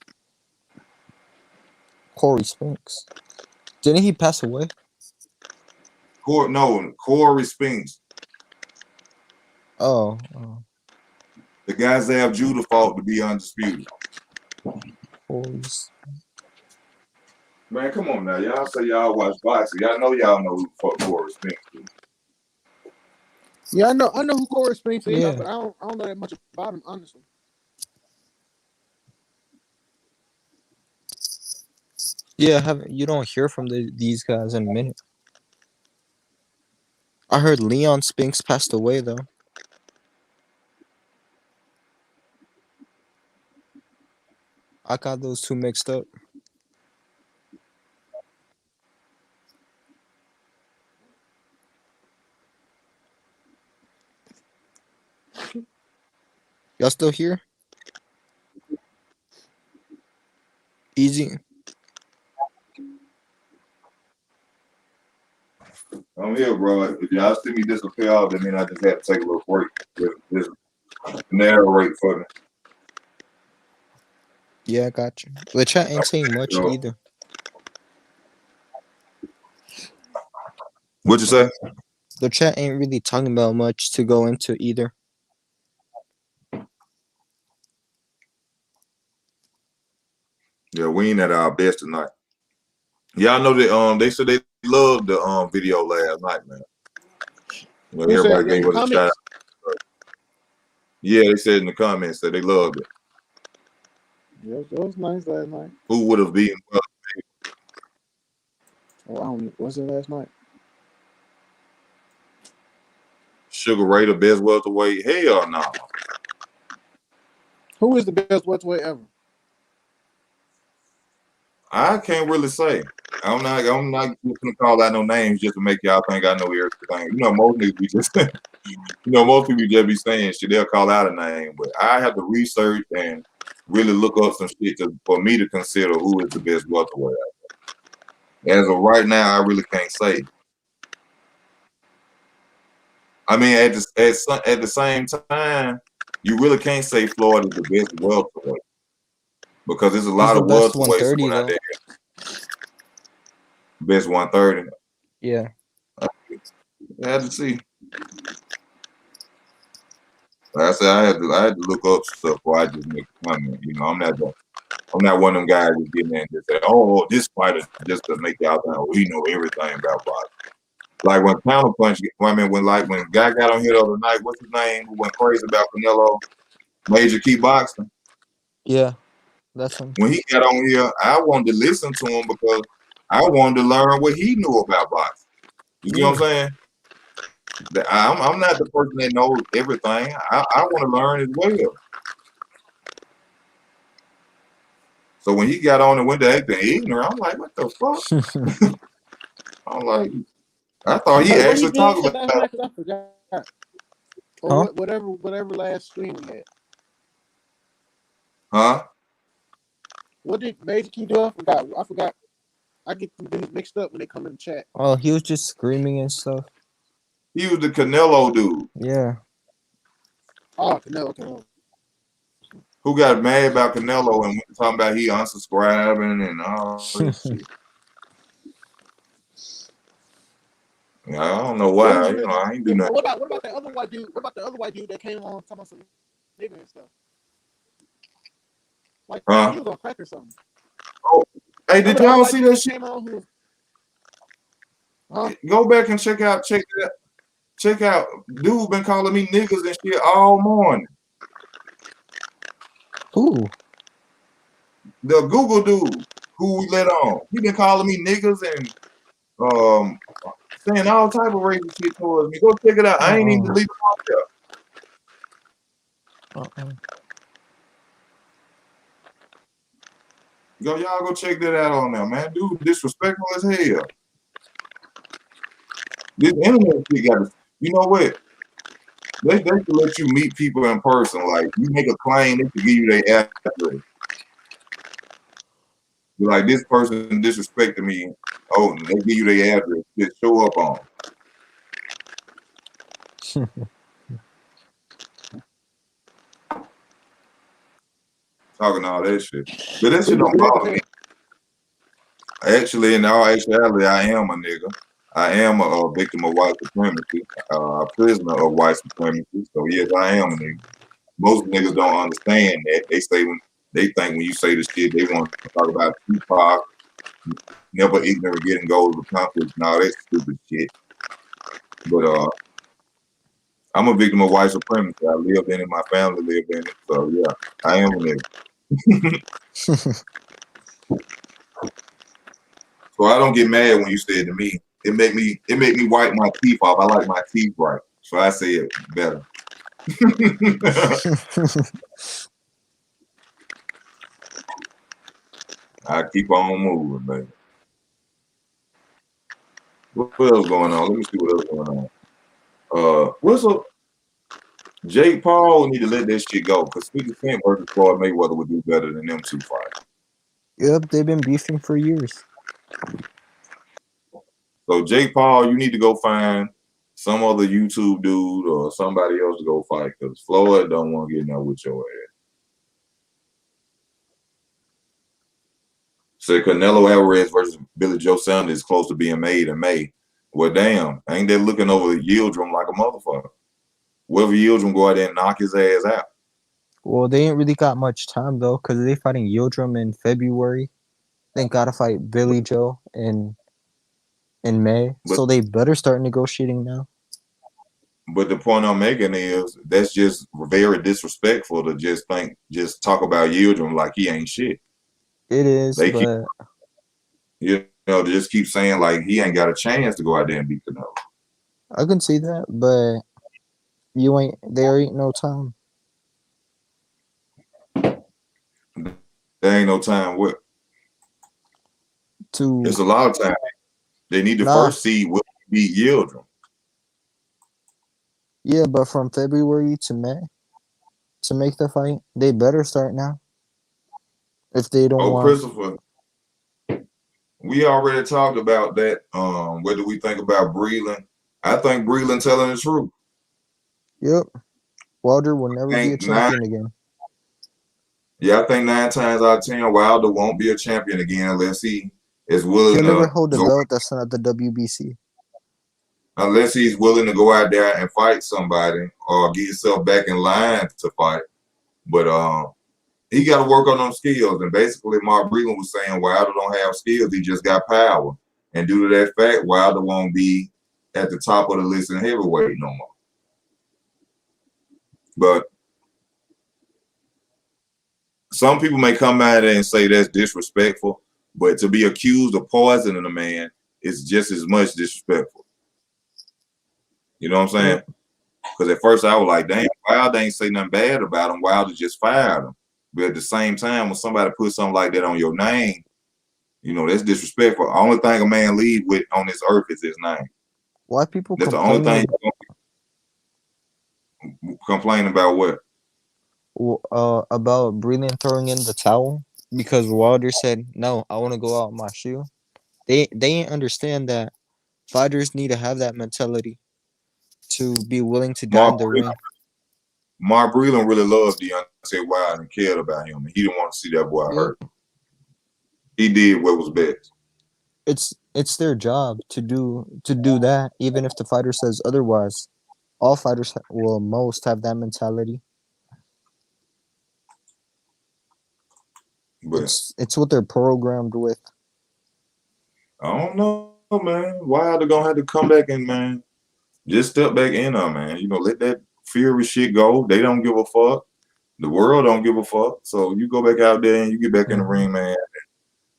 Corey Spinks. Didn't he pass away? Corey Spinks. Oh. The guy Zab Judah fought to be undisputed. Man, come on now. Y'all say y'all watch boxing. Y'all know who the fuck Corey Spinks is. Yeah, I know who Corey Spinks is, but I don't know that much about him, honestly. Yeah, you don't hear from these guys in a minute. I heard Leon Spinks passed away though. I got those two mixed up. Y'all still here? Easy. I'm here, bro. If y'all see me disappear out, that mean I just had to take a little break. Just narrate for me. Yeah, I got you. The chat ain't saying much either. What'd you say? The chat ain't really talking about much to go into either. Yeah, we ain't at our best tonight. Y'all know that they said they loved the video last night, man. When everybody gave us a shout out. Yeah, they said in the comments that they loved it. Yeah, it was nice last night. Who would have beaten? Oh, I don't know. Was it last night? Sugar Ray the best welterweight? Hell no. Who is the best welterweight ever? I can't really say. I'm not just gonna call out no names just to make y'all think I know everything. You know, most niggas be just most people just be saying shit. They'll call out a name, but I have to research and really look up some shit for me to consider who is the best welterweight. As of right now, I really can't say. I mean, at the same time, you really can't say Floyd is the best welterweight because there's a lot of welterweights who went out there. Best 130. Yeah. I had to see. Like I said, I had to look up stuff before I just make a comment. You know, I'm not one of them guys who's getting in and just say, "Oh, this fighter," just to make y'all think, "Oh, he know everything about boxing." Like when Counterpunch, when guy got on here the other night, what's his name? Who went crazy about Canelo? Major Key Boxing. Yeah, that's him. When he got on here, I wanted to listen to him because I wanted to learn what he knew about boxing. You see what I'm saying? I'm not the person that knows everything. I want to learn as well. So when he got on and went to acting ignorant, I'm like, what the fuck? I'm like, I thought he actually talked about that. I forgot. Or whatever last stream we had. Huh? What did Major Key do? I forgot. I get things mixed up when they come in the chat. Oh, he was just screaming and stuff. He was the Canelo dude. Yeah. Oh, Canelo. Who got mad about Canelo and talking about he unsubscribing and all this shit. Yeah, I don't know why. I ain't do nothing. What about that other white dude? What about the other white dude that came on talking about some nigga and stuff? Like he was on crack or something. Oh, hey, did y'all see that shit? Go back and check out. Dude been calling me niggas and shit all morning. Who? The Google dude who we let on. He been calling me niggas and saying all type of racist shit towards me. Go check it out. I ain't even delete it off there. Y'all go check that out on there, man. Dude, disrespectful as hell. This internet shit got to, you know what? They can let you meet people in person. Like, you make a claim, they can give you their address. You're like, this person disrespected me. Oh, and they give you their address. Just show up on. Talking all that shit. But that shit don't bother me. Actually, in all actuality, I am a nigga. I am a victim of white supremacy, a prisoner of white supremacy. So yes, I am a nigga. Most niggas don't understand that. They think when you say the shit, they want to talk about Tupac, never ignorant getting goals accomplished, and all that stupid shit. But I'm a victim of white supremacy. I lived in it, my family lived in it. So yeah, I am a nigga. So I don't get mad when you say it to me. It make me wipe my teeth off. I like my teeth right. So I say it better. I keep on moving, baby. What else going on? Let me see what else going on. What's up? Jake Paul need to let that shit go because 50 Cent versus Floyd Mayweather would do better than them two fights. Yep, they've been beefing for years. So Jake Paul, you need to go find some other YouTube dude or somebody else to go fight because Floyd don't want to get in there with your ass. So Canelo Alvarez versus Billy Joe Saunders is close to being made in May. Well, damn, ain't they looking over Yildirim like a motherfucker? Whether Yildirim go out there and knock his ass out. Well, they ain't really got much time though, because they fighting Yildirim in February. They gotta fight Billy Joe in May, so they better start negotiating now. But the point I'm making is that's just very disrespectful to just talk about Yildirim like he ain't shit. It is, They keep, but to just keep saying like he ain't got a chance to go out there and beat Canelo. I can see that. But there ain't no time. There ain't no time with. It's a lot of time. They need to first see what beat Yildirim. Yeah, but from February to May to make the fight, they better start now. If they don't want. Christopher, we already talked about that. What do we think about Breland? I think Breland telling the truth. Yep. Wilder will never be a champion again. Yeah, I think 9 times out of 10, Wilder won't be a champion again unless he is willing He'll to never hold a belt that's not the WBC. Unless he's willing to go out there and fight somebody or get himself back in line to fight. But he got to work on those skills. And basically, Mark Breland was saying Wilder don't have skills. He just got power. And due to that fact, Wilder won't be at the top of the list in heavyweight no more. But some people may come out there and say that's disrespectful. But to be accused of poisoning a man is just as much disrespectful. You know what I'm saying? Because at first I was like, damn, Wilder ain't say nothing bad about him. Wilder just fired him. But at the same time, when somebody puts something like that on your name, you know, that's disrespectful. The only thing a man lead with on this earth is his name. Why people That's the only thing complain about what? About Breland throwing in the towel because Wilder said, no, I want to go out my shoe. They ain't understand that fighters need to have that mentality to be willing to die in the ring. Mark Breland really loved Deontay Wilder and cared about him, and he didn't want to see that boy hurt. He did what was best. It's their job to do that, even if the fighter says otherwise. All fighters will most have that mentality. But it's what they're programmed with. I don't know, man. Wilder gonna have to come back and, man, just step back in there, man. You know, let that Fury shit go. They don't give a fuck. The world don't give a fuck. So you go back out there and you get back in the ring, man.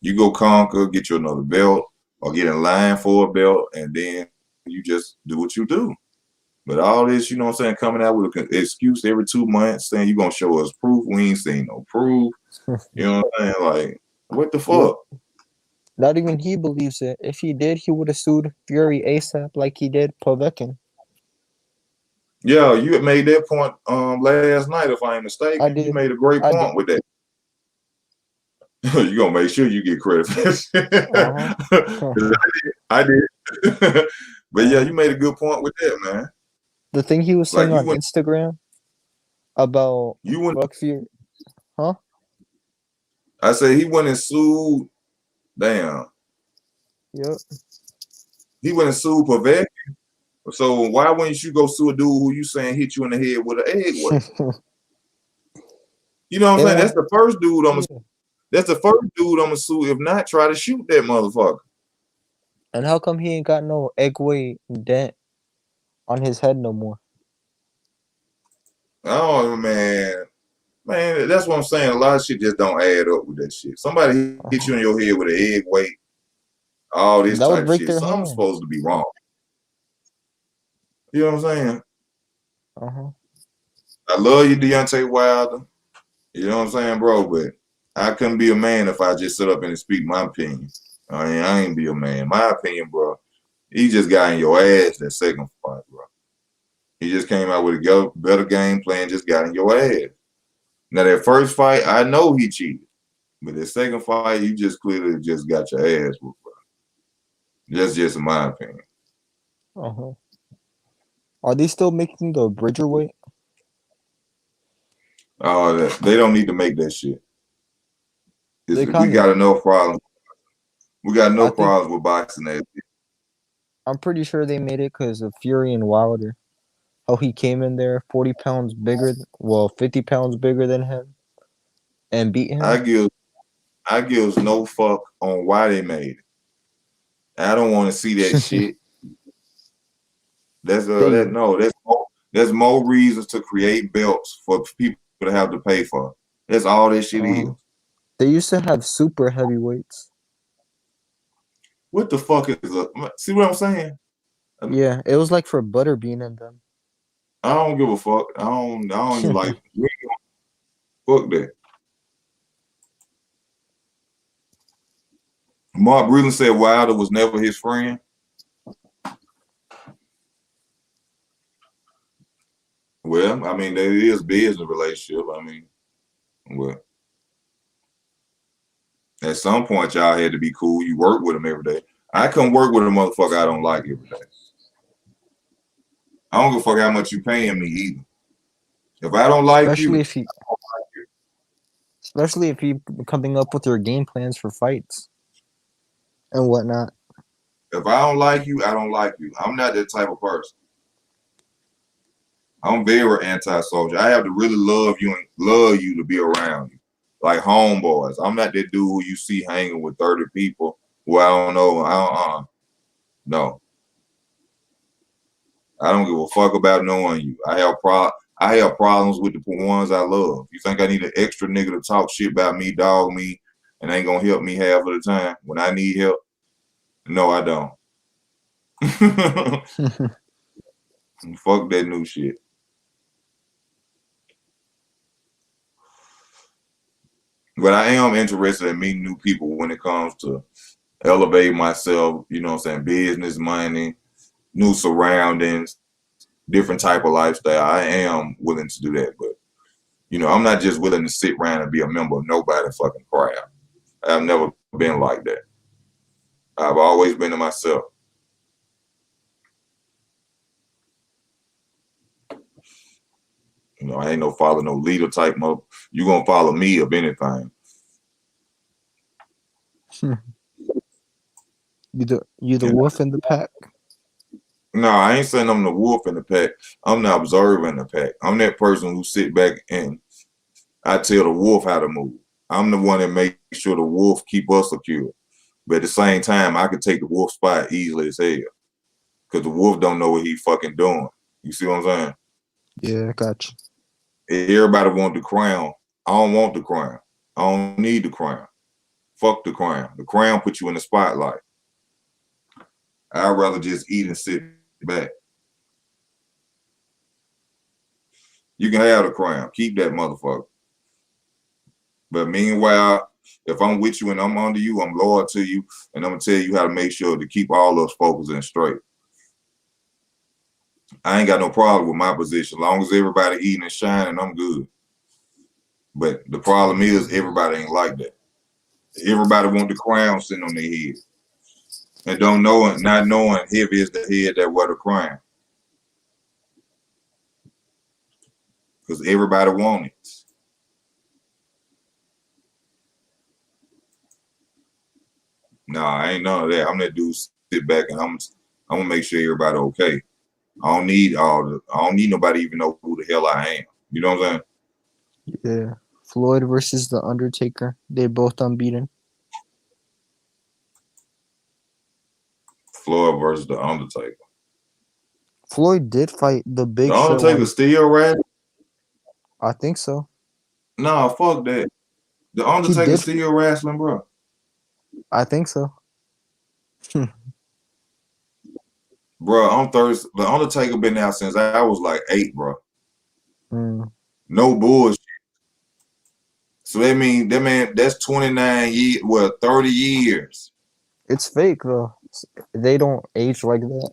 You go conquer, get you another belt, or get in line for a belt, and then you just do what you do. But all this, you know what I'm saying, coming out with an excuse every 2 months saying you're going to show us proof. We ain't seen no proof. You know what I'm saying? Like, what the fuck? Not even he believes it. If he did, he would have sued Fury ASAP like he did Povetkin. Yeah, you had made that point last night, if I ain't mistaken. I did. You made a great point with that. You're going to make sure you get credit for this. I did. But yeah, you made a good point with that, man. The thing he was saying on Instagram about fuck Fury. Huh? I said he went and sued. Damn. Yep. He went and sued Povetkin. So why wouldn't you go sue a dude who you saying hit you in the head with an egg weight? You know what I'm saying? That's the first dude I'm gonna sue. If not, try to shoot that motherfucker. And how come he ain't got no egg weight dent on his head no more? Oh man, that's what I'm saying. A lot of shit just don't add up with that shit. Somebody hit you in your head with an egg weight, all this that type would break of shit. Their Something's hand. supposed to be wrong. You know what I'm saying? I love you, Deontay Wilder. You know what I'm saying, bro? But I couldn't be a man if I just sit up and speak my opinion. I ain't be a man. My opinion, bro. He just got in your ass that second fight, bro. He just came out with a better game plan, just got in your ass. Now, that first fight, I know he cheated. But the second fight, you just clearly just got your ass whooped, bro. That's just my opinion. Are they still making the Bridger weight? They don't need to make that shit. We got enough problems. We got no problems with boxing that. I'm pretty sure they made it because of Fury and Wilder. How he came in there 40 pounds bigger, 50 pounds bigger than him, and beat him. I gives no fuck on why they made it. I don't want to see that shit. That's There's more reasons to create belts for people to have to pay for. That's all that shit is. They used to have super heavyweights. What the fuck is up? See what I'm saying? Yeah, it was like for Butterbean and them. I don't give a fuck. I don't even like. Fuck that. Mark Breland said Wilder was never his friend. Well, I mean, there is business relationship. I mean, well, at some point, y'all had to be cool. You work with him every day. I couldn't work with a motherfucker I don't like every day. I don't give a fuck how much you paying me either. If I don't like especially you, especially if you coming up with your game plans for fights and whatnot. if I don't like you, I don't like you. I'm not that type of person. I'm very anti-social. I have to really love you and love you to be around you, like homeboys. I'm not that dude who you see hanging with 30 people who I don't know. No, I don't give a fuck about knowing you. I have problems with the ones I love. You think I need an extra nigga to talk shit about me, dog me, and ain't gonna help me half of the time when I need help? No, I don't. Fuck that new shit. But I am interested in meeting new people when it comes to elevate myself, you know what I'm saying, business, money, new surroundings, different type of lifestyle. I am willing to do that, but you know, I'm not just willing to sit around and be a member of nobody fucking crowd. I've never been like that. I've always been to myself. You know, I ain't no follow no leader type mother. You gonna follow me of anything. You the wolf in the pack. No, I ain't saying I'm the wolf in the pack. I'm the observer in the pack. I'm that person who sit back and I tell the wolf how to move. I'm the one that makes sure the wolf keep us secure. But at the same time, I could take the wolf spot easily as hell. Because the wolf don't know what he fucking doing. You see what I'm saying? Yeah, I got you. Everybody want the crown. I don't want the crown. I don't need the crown. Fuck the crown. The crown put you in the spotlight. I'd rather just eat and sit back. You can have the crown. Keep that motherfucker. But meanwhile, if I'm with you and I'm under you, I'm loyal to you, and I'm gonna tell you how to make sure to keep all us focused and straight. I ain't got no problem with my position. As long as everybody eating and shining, I'm good. But the problem is everybody ain't like that. Everybody want the crown sitting on their head. And not knowing heavy is the head that wear the crown. Because everybody want it. Nah, I ain't none of that. I'm that dude sit back and I'm gonna make sure everybody okay. I don't need nobody even know who the hell I am. You know what I'm saying? Yeah. Floyd versus The Undertaker. They both unbeaten. Floyd versus The Undertaker. Floyd did fight the Big The Show. Undertaker still rat? I think so. Nah, fuck that. The Undertaker still wrestling, bro. I think so. Bro, I'm thirsty. The Undertaker been out since I was like 8, bro. No bullshit. So that mean that's 29 years, 30 years. It's fake though. They don't age like that.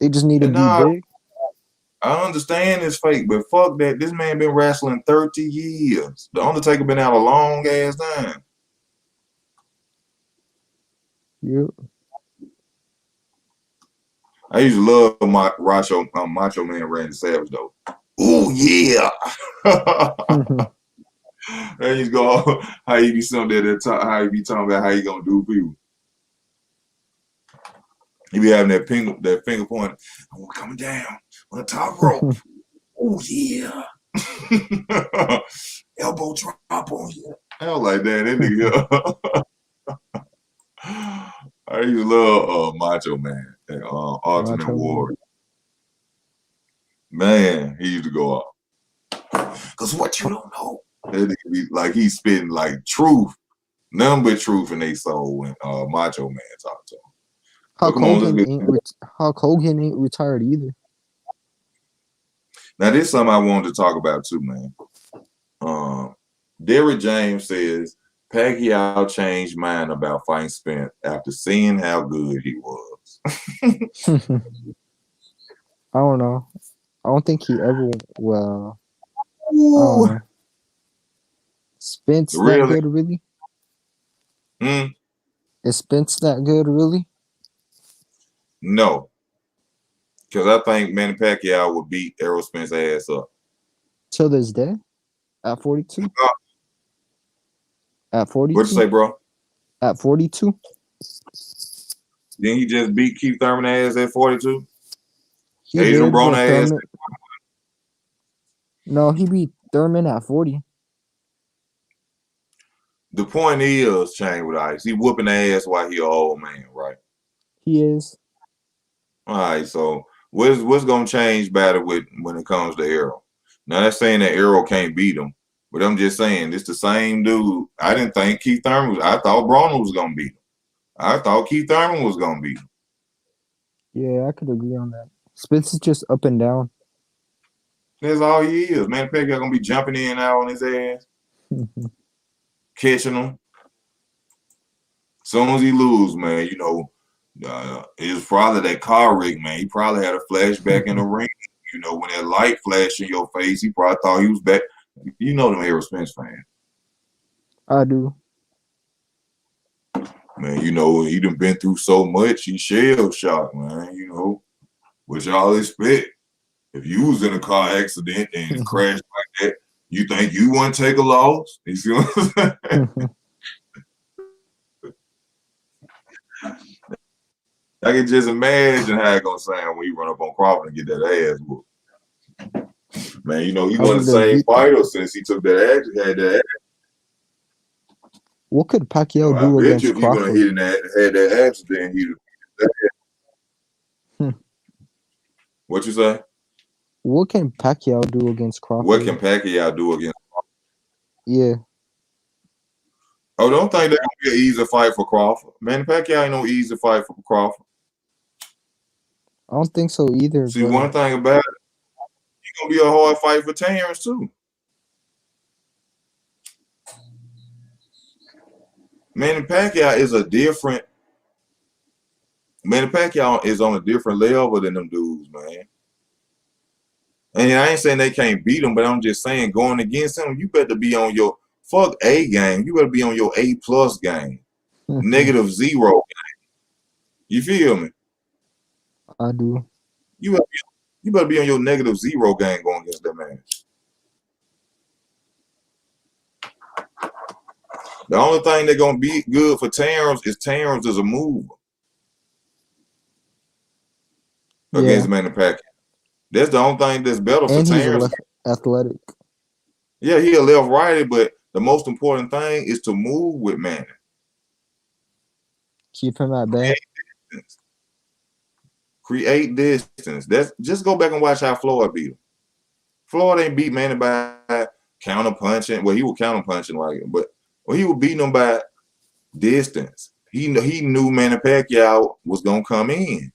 They just need to be big. I understand it's fake, but fuck that. This man been wrestling 30 years. The Undertaker been out a long ass time. Yeah. I used to love my Macho Man Randy Savage though. Ooh yeah. There you go. How you be something how you be talking about how you gonna do people. He be having that finger point. I'm coming down on the top rope. Oh yeah. Elbow drop on you. Hell like that. That nigga. I used to love Macho Man and Ultimate Warrior. Man, he used to go off. Cause what you don't know, like he's spitting like truth, nothing but truth in their soul when Macho Man talked to him. Hulk Hogan ain't retired either. Now this is something I wanted to talk about too, man. Derrick James says Pacquiao changed mind about fighting Spence after seeing how good he was. I don't know. I don't think he ever. Well, I don't know. Spence that good, really? Is Spence that good, really? No, because I think Manny Pacquiao would beat Errol Spence's ass up. Till this day? At 42? At 42? What'd you say, bro? At 42? Didn't he just beat Keith Thurman's ass at 42? He Adrian did, Broner's ass? No, he beat Thurman at 40. The point is, Chain with Ice, he whooping ass while he an old man, right? He is. All right, so what's gonna change better when it comes to Errol? Now that's saying that Errol can't beat him, but I'm just saying it's the same dude. I didn't think Keith Thurman was. I thought Broner was gonna beat him. I thought Keith Thurman was gonna beat him. Yeah, I could agree on that. Spence is just up and down. That's all he is. Man, Pacquiao gonna be jumping in and out on his ass, catching him. As soon as he lose, man, you know, it was probably that car rig, man. He probably had a flashback in the ring. You know, when that light flashed in your face, he probably thought he was back. You know them Errol Spence fans. I do. Man, you know, he done been through so much. He shell shocked, man, you know. Which y'all expect. If you was in a car accident and crashed like that, you think you wouldn't take a loss? You see what I'm saying? I can just imagine how it's gonna sound when you run up on Crawford and get that ass whooped. Man, you know, he wasn't the same fighter since he took that action, had that action. What could Pacquiao do against Crawford? If you're gonna hit in that, had that accident, what you say? What can Pacquiao do against Crawford? What can Pacquiao do against Crawford? Yeah. Oh, don't think that's gonna be an easy fight for Crawford. Man, Pacquiao ain't no easy fight for Crawford. I don't think so either. See, one thing about it, it's gonna be a hard fight for Terrence too. Manny Pacquiao is a different. Manny Pacquiao is on a different level than them dudes, man. And I ain't saying they can't beat him, but I'm just saying going against him, you better be on your fuck A game. You better be on your A+ game, -0 game. You feel me? I do. You better be on your -0 game going against that man. The only thing that's gonna be good for Terrence is a mover against Manny Pacquiao. That's the only thing that's better for Terrence. He's athletic. Yeah, he a left righty, but the most important thing is to move with Manny. Keep him at bay. Create distance. That's just go back and watch how Floyd beat him. Floyd ain't beat Manny by counter punching. Well, he was counter punching like it, but he was beating him by distance. He knew Manny Pacquiao was gonna come in.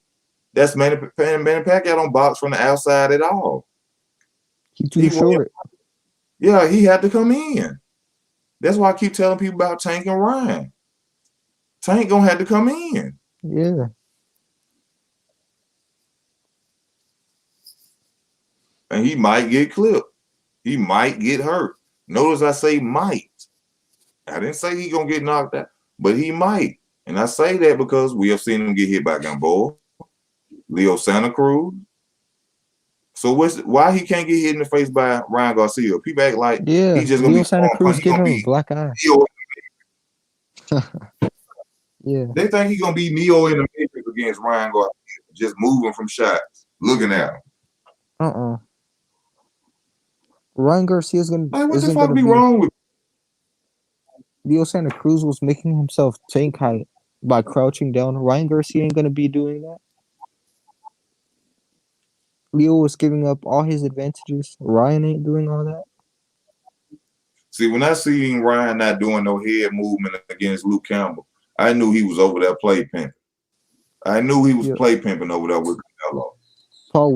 That's Manny Pacquiao don't box from the outside at all. He's too short. Yeah, he had to come in. That's why I keep telling people about Tank and Ryan. Tank gonna have to come in. Yeah. And he might get clipped. He might get hurt. Notice I say might. I didn't say he gonna get knocked out, but he might. And I say that because we have seen him get hit by Gamboa, Leo Santa Cruz. So why he can't get hit in the face by Ryan Garcia? People act like he's just gonna Leo be Santa Cruz give him a black eye. Yeah. They think he's gonna be Neo in the Matrix against Ryan Garcia, just moving from shots, looking at him. Ryan Garcia's gonna. Like, what the fuck be wrong with Leo Santa Cruz was making himself tank height by crouching down. Ryan Garcia ain't gonna be doing that. Leo was giving up all his advantages. Ryan ain't doing all that. See, when I seen Ryan not doing no head movement against Luke Campbell, I knew he was over there play pimping. I knew he was play pimping over there with Canelo.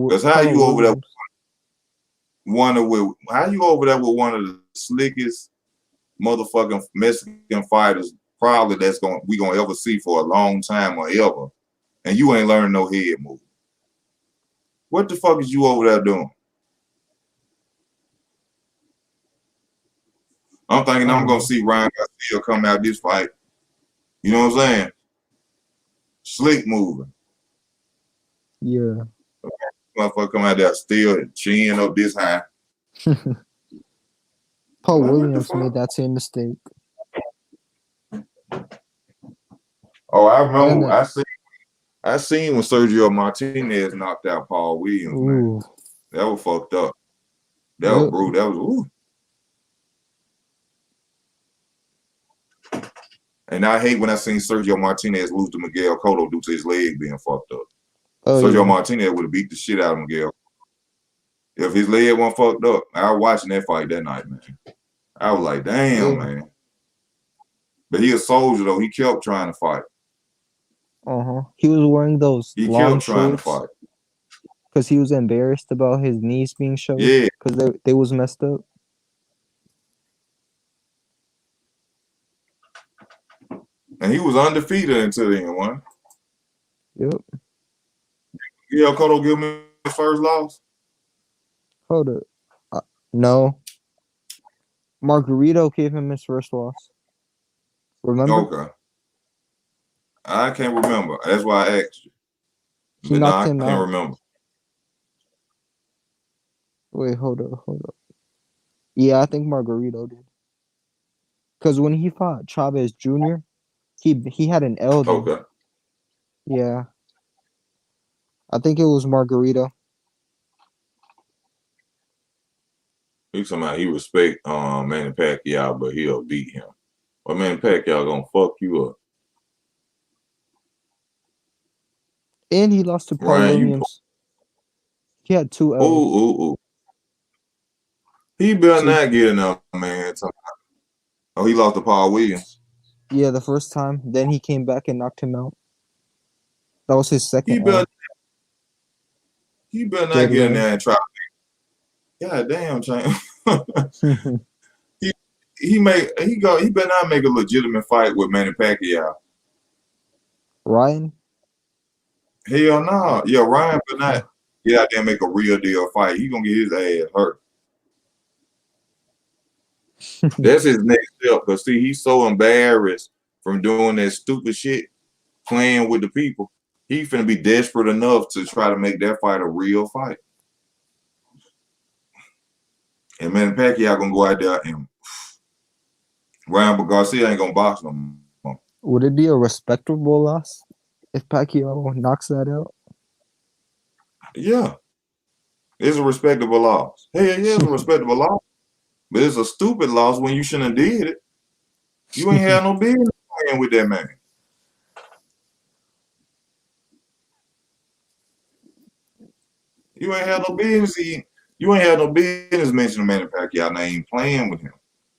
Because how you over there with one of the slickest motherfucking Mexican fighters probably we gonna ever see for a long time or ever, and you ain't learning no head movement. What the fuck is you over there doing? I'm thinking I'm gonna see Ryan Garcia come out this fight. You know what I'm saying? Slick moving. Yeah. Motherfucker come out there still chin up this high. Paul Williams made that same mistake. Oh, I remember. I seen when Sergio Martinez knocked out Paul Williams. Man, that was fucked up. That was brutal. That was ooh. And I hate when I seen Sergio Martinez lose to Miguel Cotto due to his leg being fucked up. Sergio Martinez would have beat the shit out of Miguel. If his leg wasn't fucked up, I was watching that fight that night, man. I was like, damn, man. But he a soldier though. He kept trying to fight. He was wearing those long kept trying to shorts fight because he was embarrassed about his knees being showed. Yeah, because they was messed up. And he was undefeated until then, one. Yep. Yeah, Cotto give me his first loss. Hold up. No. Margarito gave him his first loss. Remember? Okay. I can't remember. That's why I asked you. He knocked him out. I can't remember. Wait, hold up. Yeah, I think Margarito did. Because when he fought Chavez Jr., he had an L. Okay. Yeah. I think it was Margarito. He's talking about he respect Manny Pacquiao, but he'll beat him. Well, Manny Pacquiao gonna fuck you up. And he lost to Paul Williams. He had 2 L's. Ooh. He better not get enough, man. Oh, he lost to Paul Williams. Yeah, the first time. Then he came back and knocked him out. That was his second. He better not get in there and try. God damn, champ. he better not make a legitimate fight with Manny Pacquiao. Ryan? Hell no. Yeah, Ryan better not get out there and make a real deal fight. He gonna get his ass hurt. That's his next step. Because see, he's so embarrassed from doing that stupid shit, playing with the people. He finna be desperate enough to try to make that fight a real fight. And Manny Pacquiao gonna go out there and Ryan Garcia ain't gonna box no more. Would it be a respectable loss if Pacquiao knocks that out? Yeah. It's a respectable loss. Hell yeah, it's a respectable loss. But it's a stupid loss when you shouldn't have did it. You ain't had no business playing with that man. You ain't had no business. You ain't had no business mentioning Manny Pacquiao name playing with him.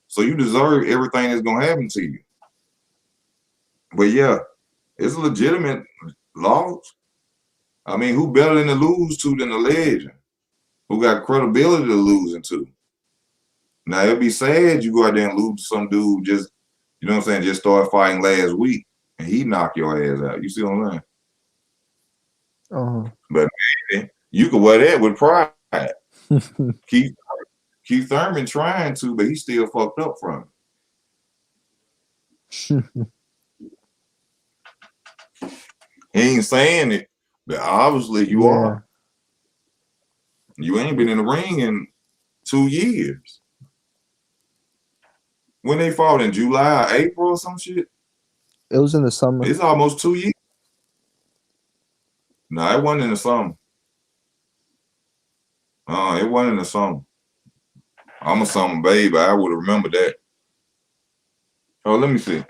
So you deserve everything that's gonna happen to you. But yeah, it's a legitimate loss. I mean, who better than to lose to than the legend? Who got credibility to losing to? Now it'd be sad you go out there and lose to some dude just, you know what I'm saying, just started fighting last week and he knocked your ass out. You see what I'm saying? But man, you can wear that with pride. Keith Thurman trying to, but he still fucked up from it. He ain't saying it, but obviously you are. You ain't been in the ring in 2 years. When they fought in July, April or some shit? It was in the summer. It's almost 2 years. No, it wasn't in the summer. It wasn't in the summer. I'm a summer baby. I would remember that. Oh, let me see.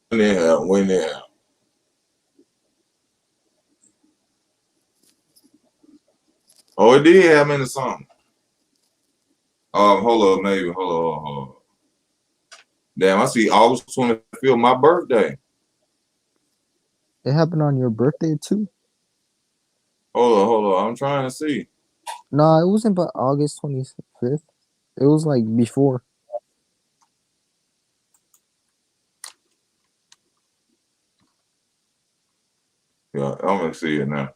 When they have. Oh, it did happen in the summer. Hold up, maybe. Hold on. Damn, I see August 25th, my birthday. It happened on your birthday too? Hold on. I'm trying to see. Nah, it wasn't but August 25th. It was like before. Yeah, I'm gonna see it now.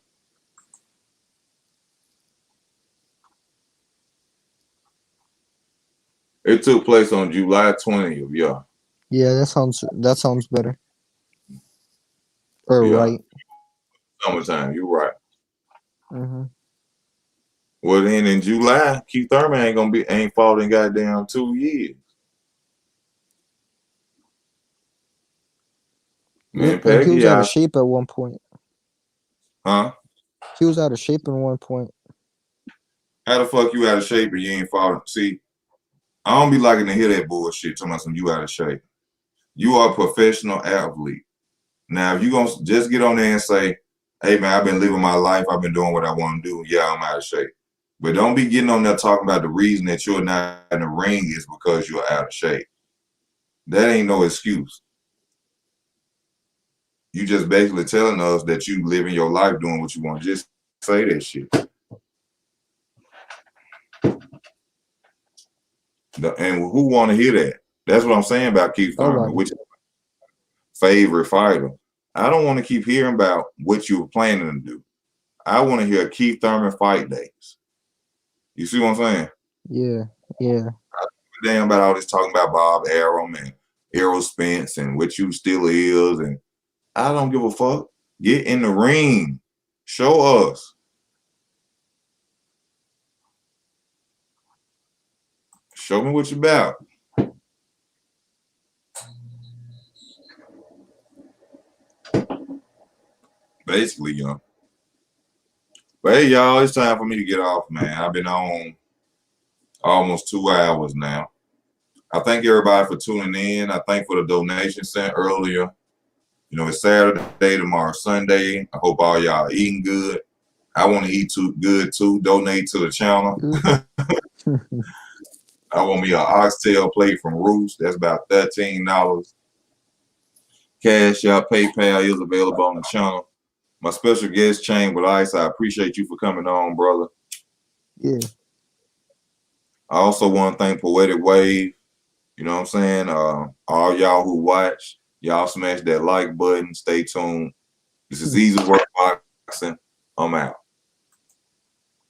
It took place on July 20th. Yeah. Yeah, that sounds better. Or Yeah. right. Summertime. You're right. Mm-hmm. Well, then in July, Keith Thurman ain't fought in goddamn 2 years. Man, And he was out Pacquiao, of shape at one point. huh? He was out of shape at one point. How the fuck you out of shape and you ain't fought? See, I don't be liking to hear that bullshit talking about some you out of shape. You are a professional athlete. Now, if you gonna just get on there and say, hey man, I've been living my life, I've been doing what I want to do, yeah, I'm out of shape. But don't be getting on there talking about the reason that you're not in the ring is because you're out of shape. That ain't no excuse. You just basically telling us that you living your life doing what you want. Just say that shit. And who want to hear that? That's what I'm saying about Keith Thurman, which is my favorite fighter. I don't want to keep hearing about what you were planning to do. I want to hear Keith Thurman fight days. You see what I'm saying? Yeah, yeah. I don't give a damn about all this talking about Bob Arum and Errol Spence and what you still is, and I don't give a fuck. Get in the ring. Show us. Show me what you about. Basically, you know. But hey, y'all, it's time for me to get off, man. I've been on almost 2 hours now. I thank everybody for tuning in. I thank for the donation sent earlier. You know, it's Saturday, tomorrow Sunday. I hope all y'all eating good. I want to eat good too. Donate to the channel. I want me an oxtail plate from Roost. That's about $13. Cash App, PayPal is available on the channel. My special guest, Chain with Ice, I appreciate you for coming on, brother. Yeah. I also want to thank Poetic Wave. You know what I'm saying? All y'all who watch, y'all smash that like button. Stay tuned. This is Easy Work Boxing. I'm out.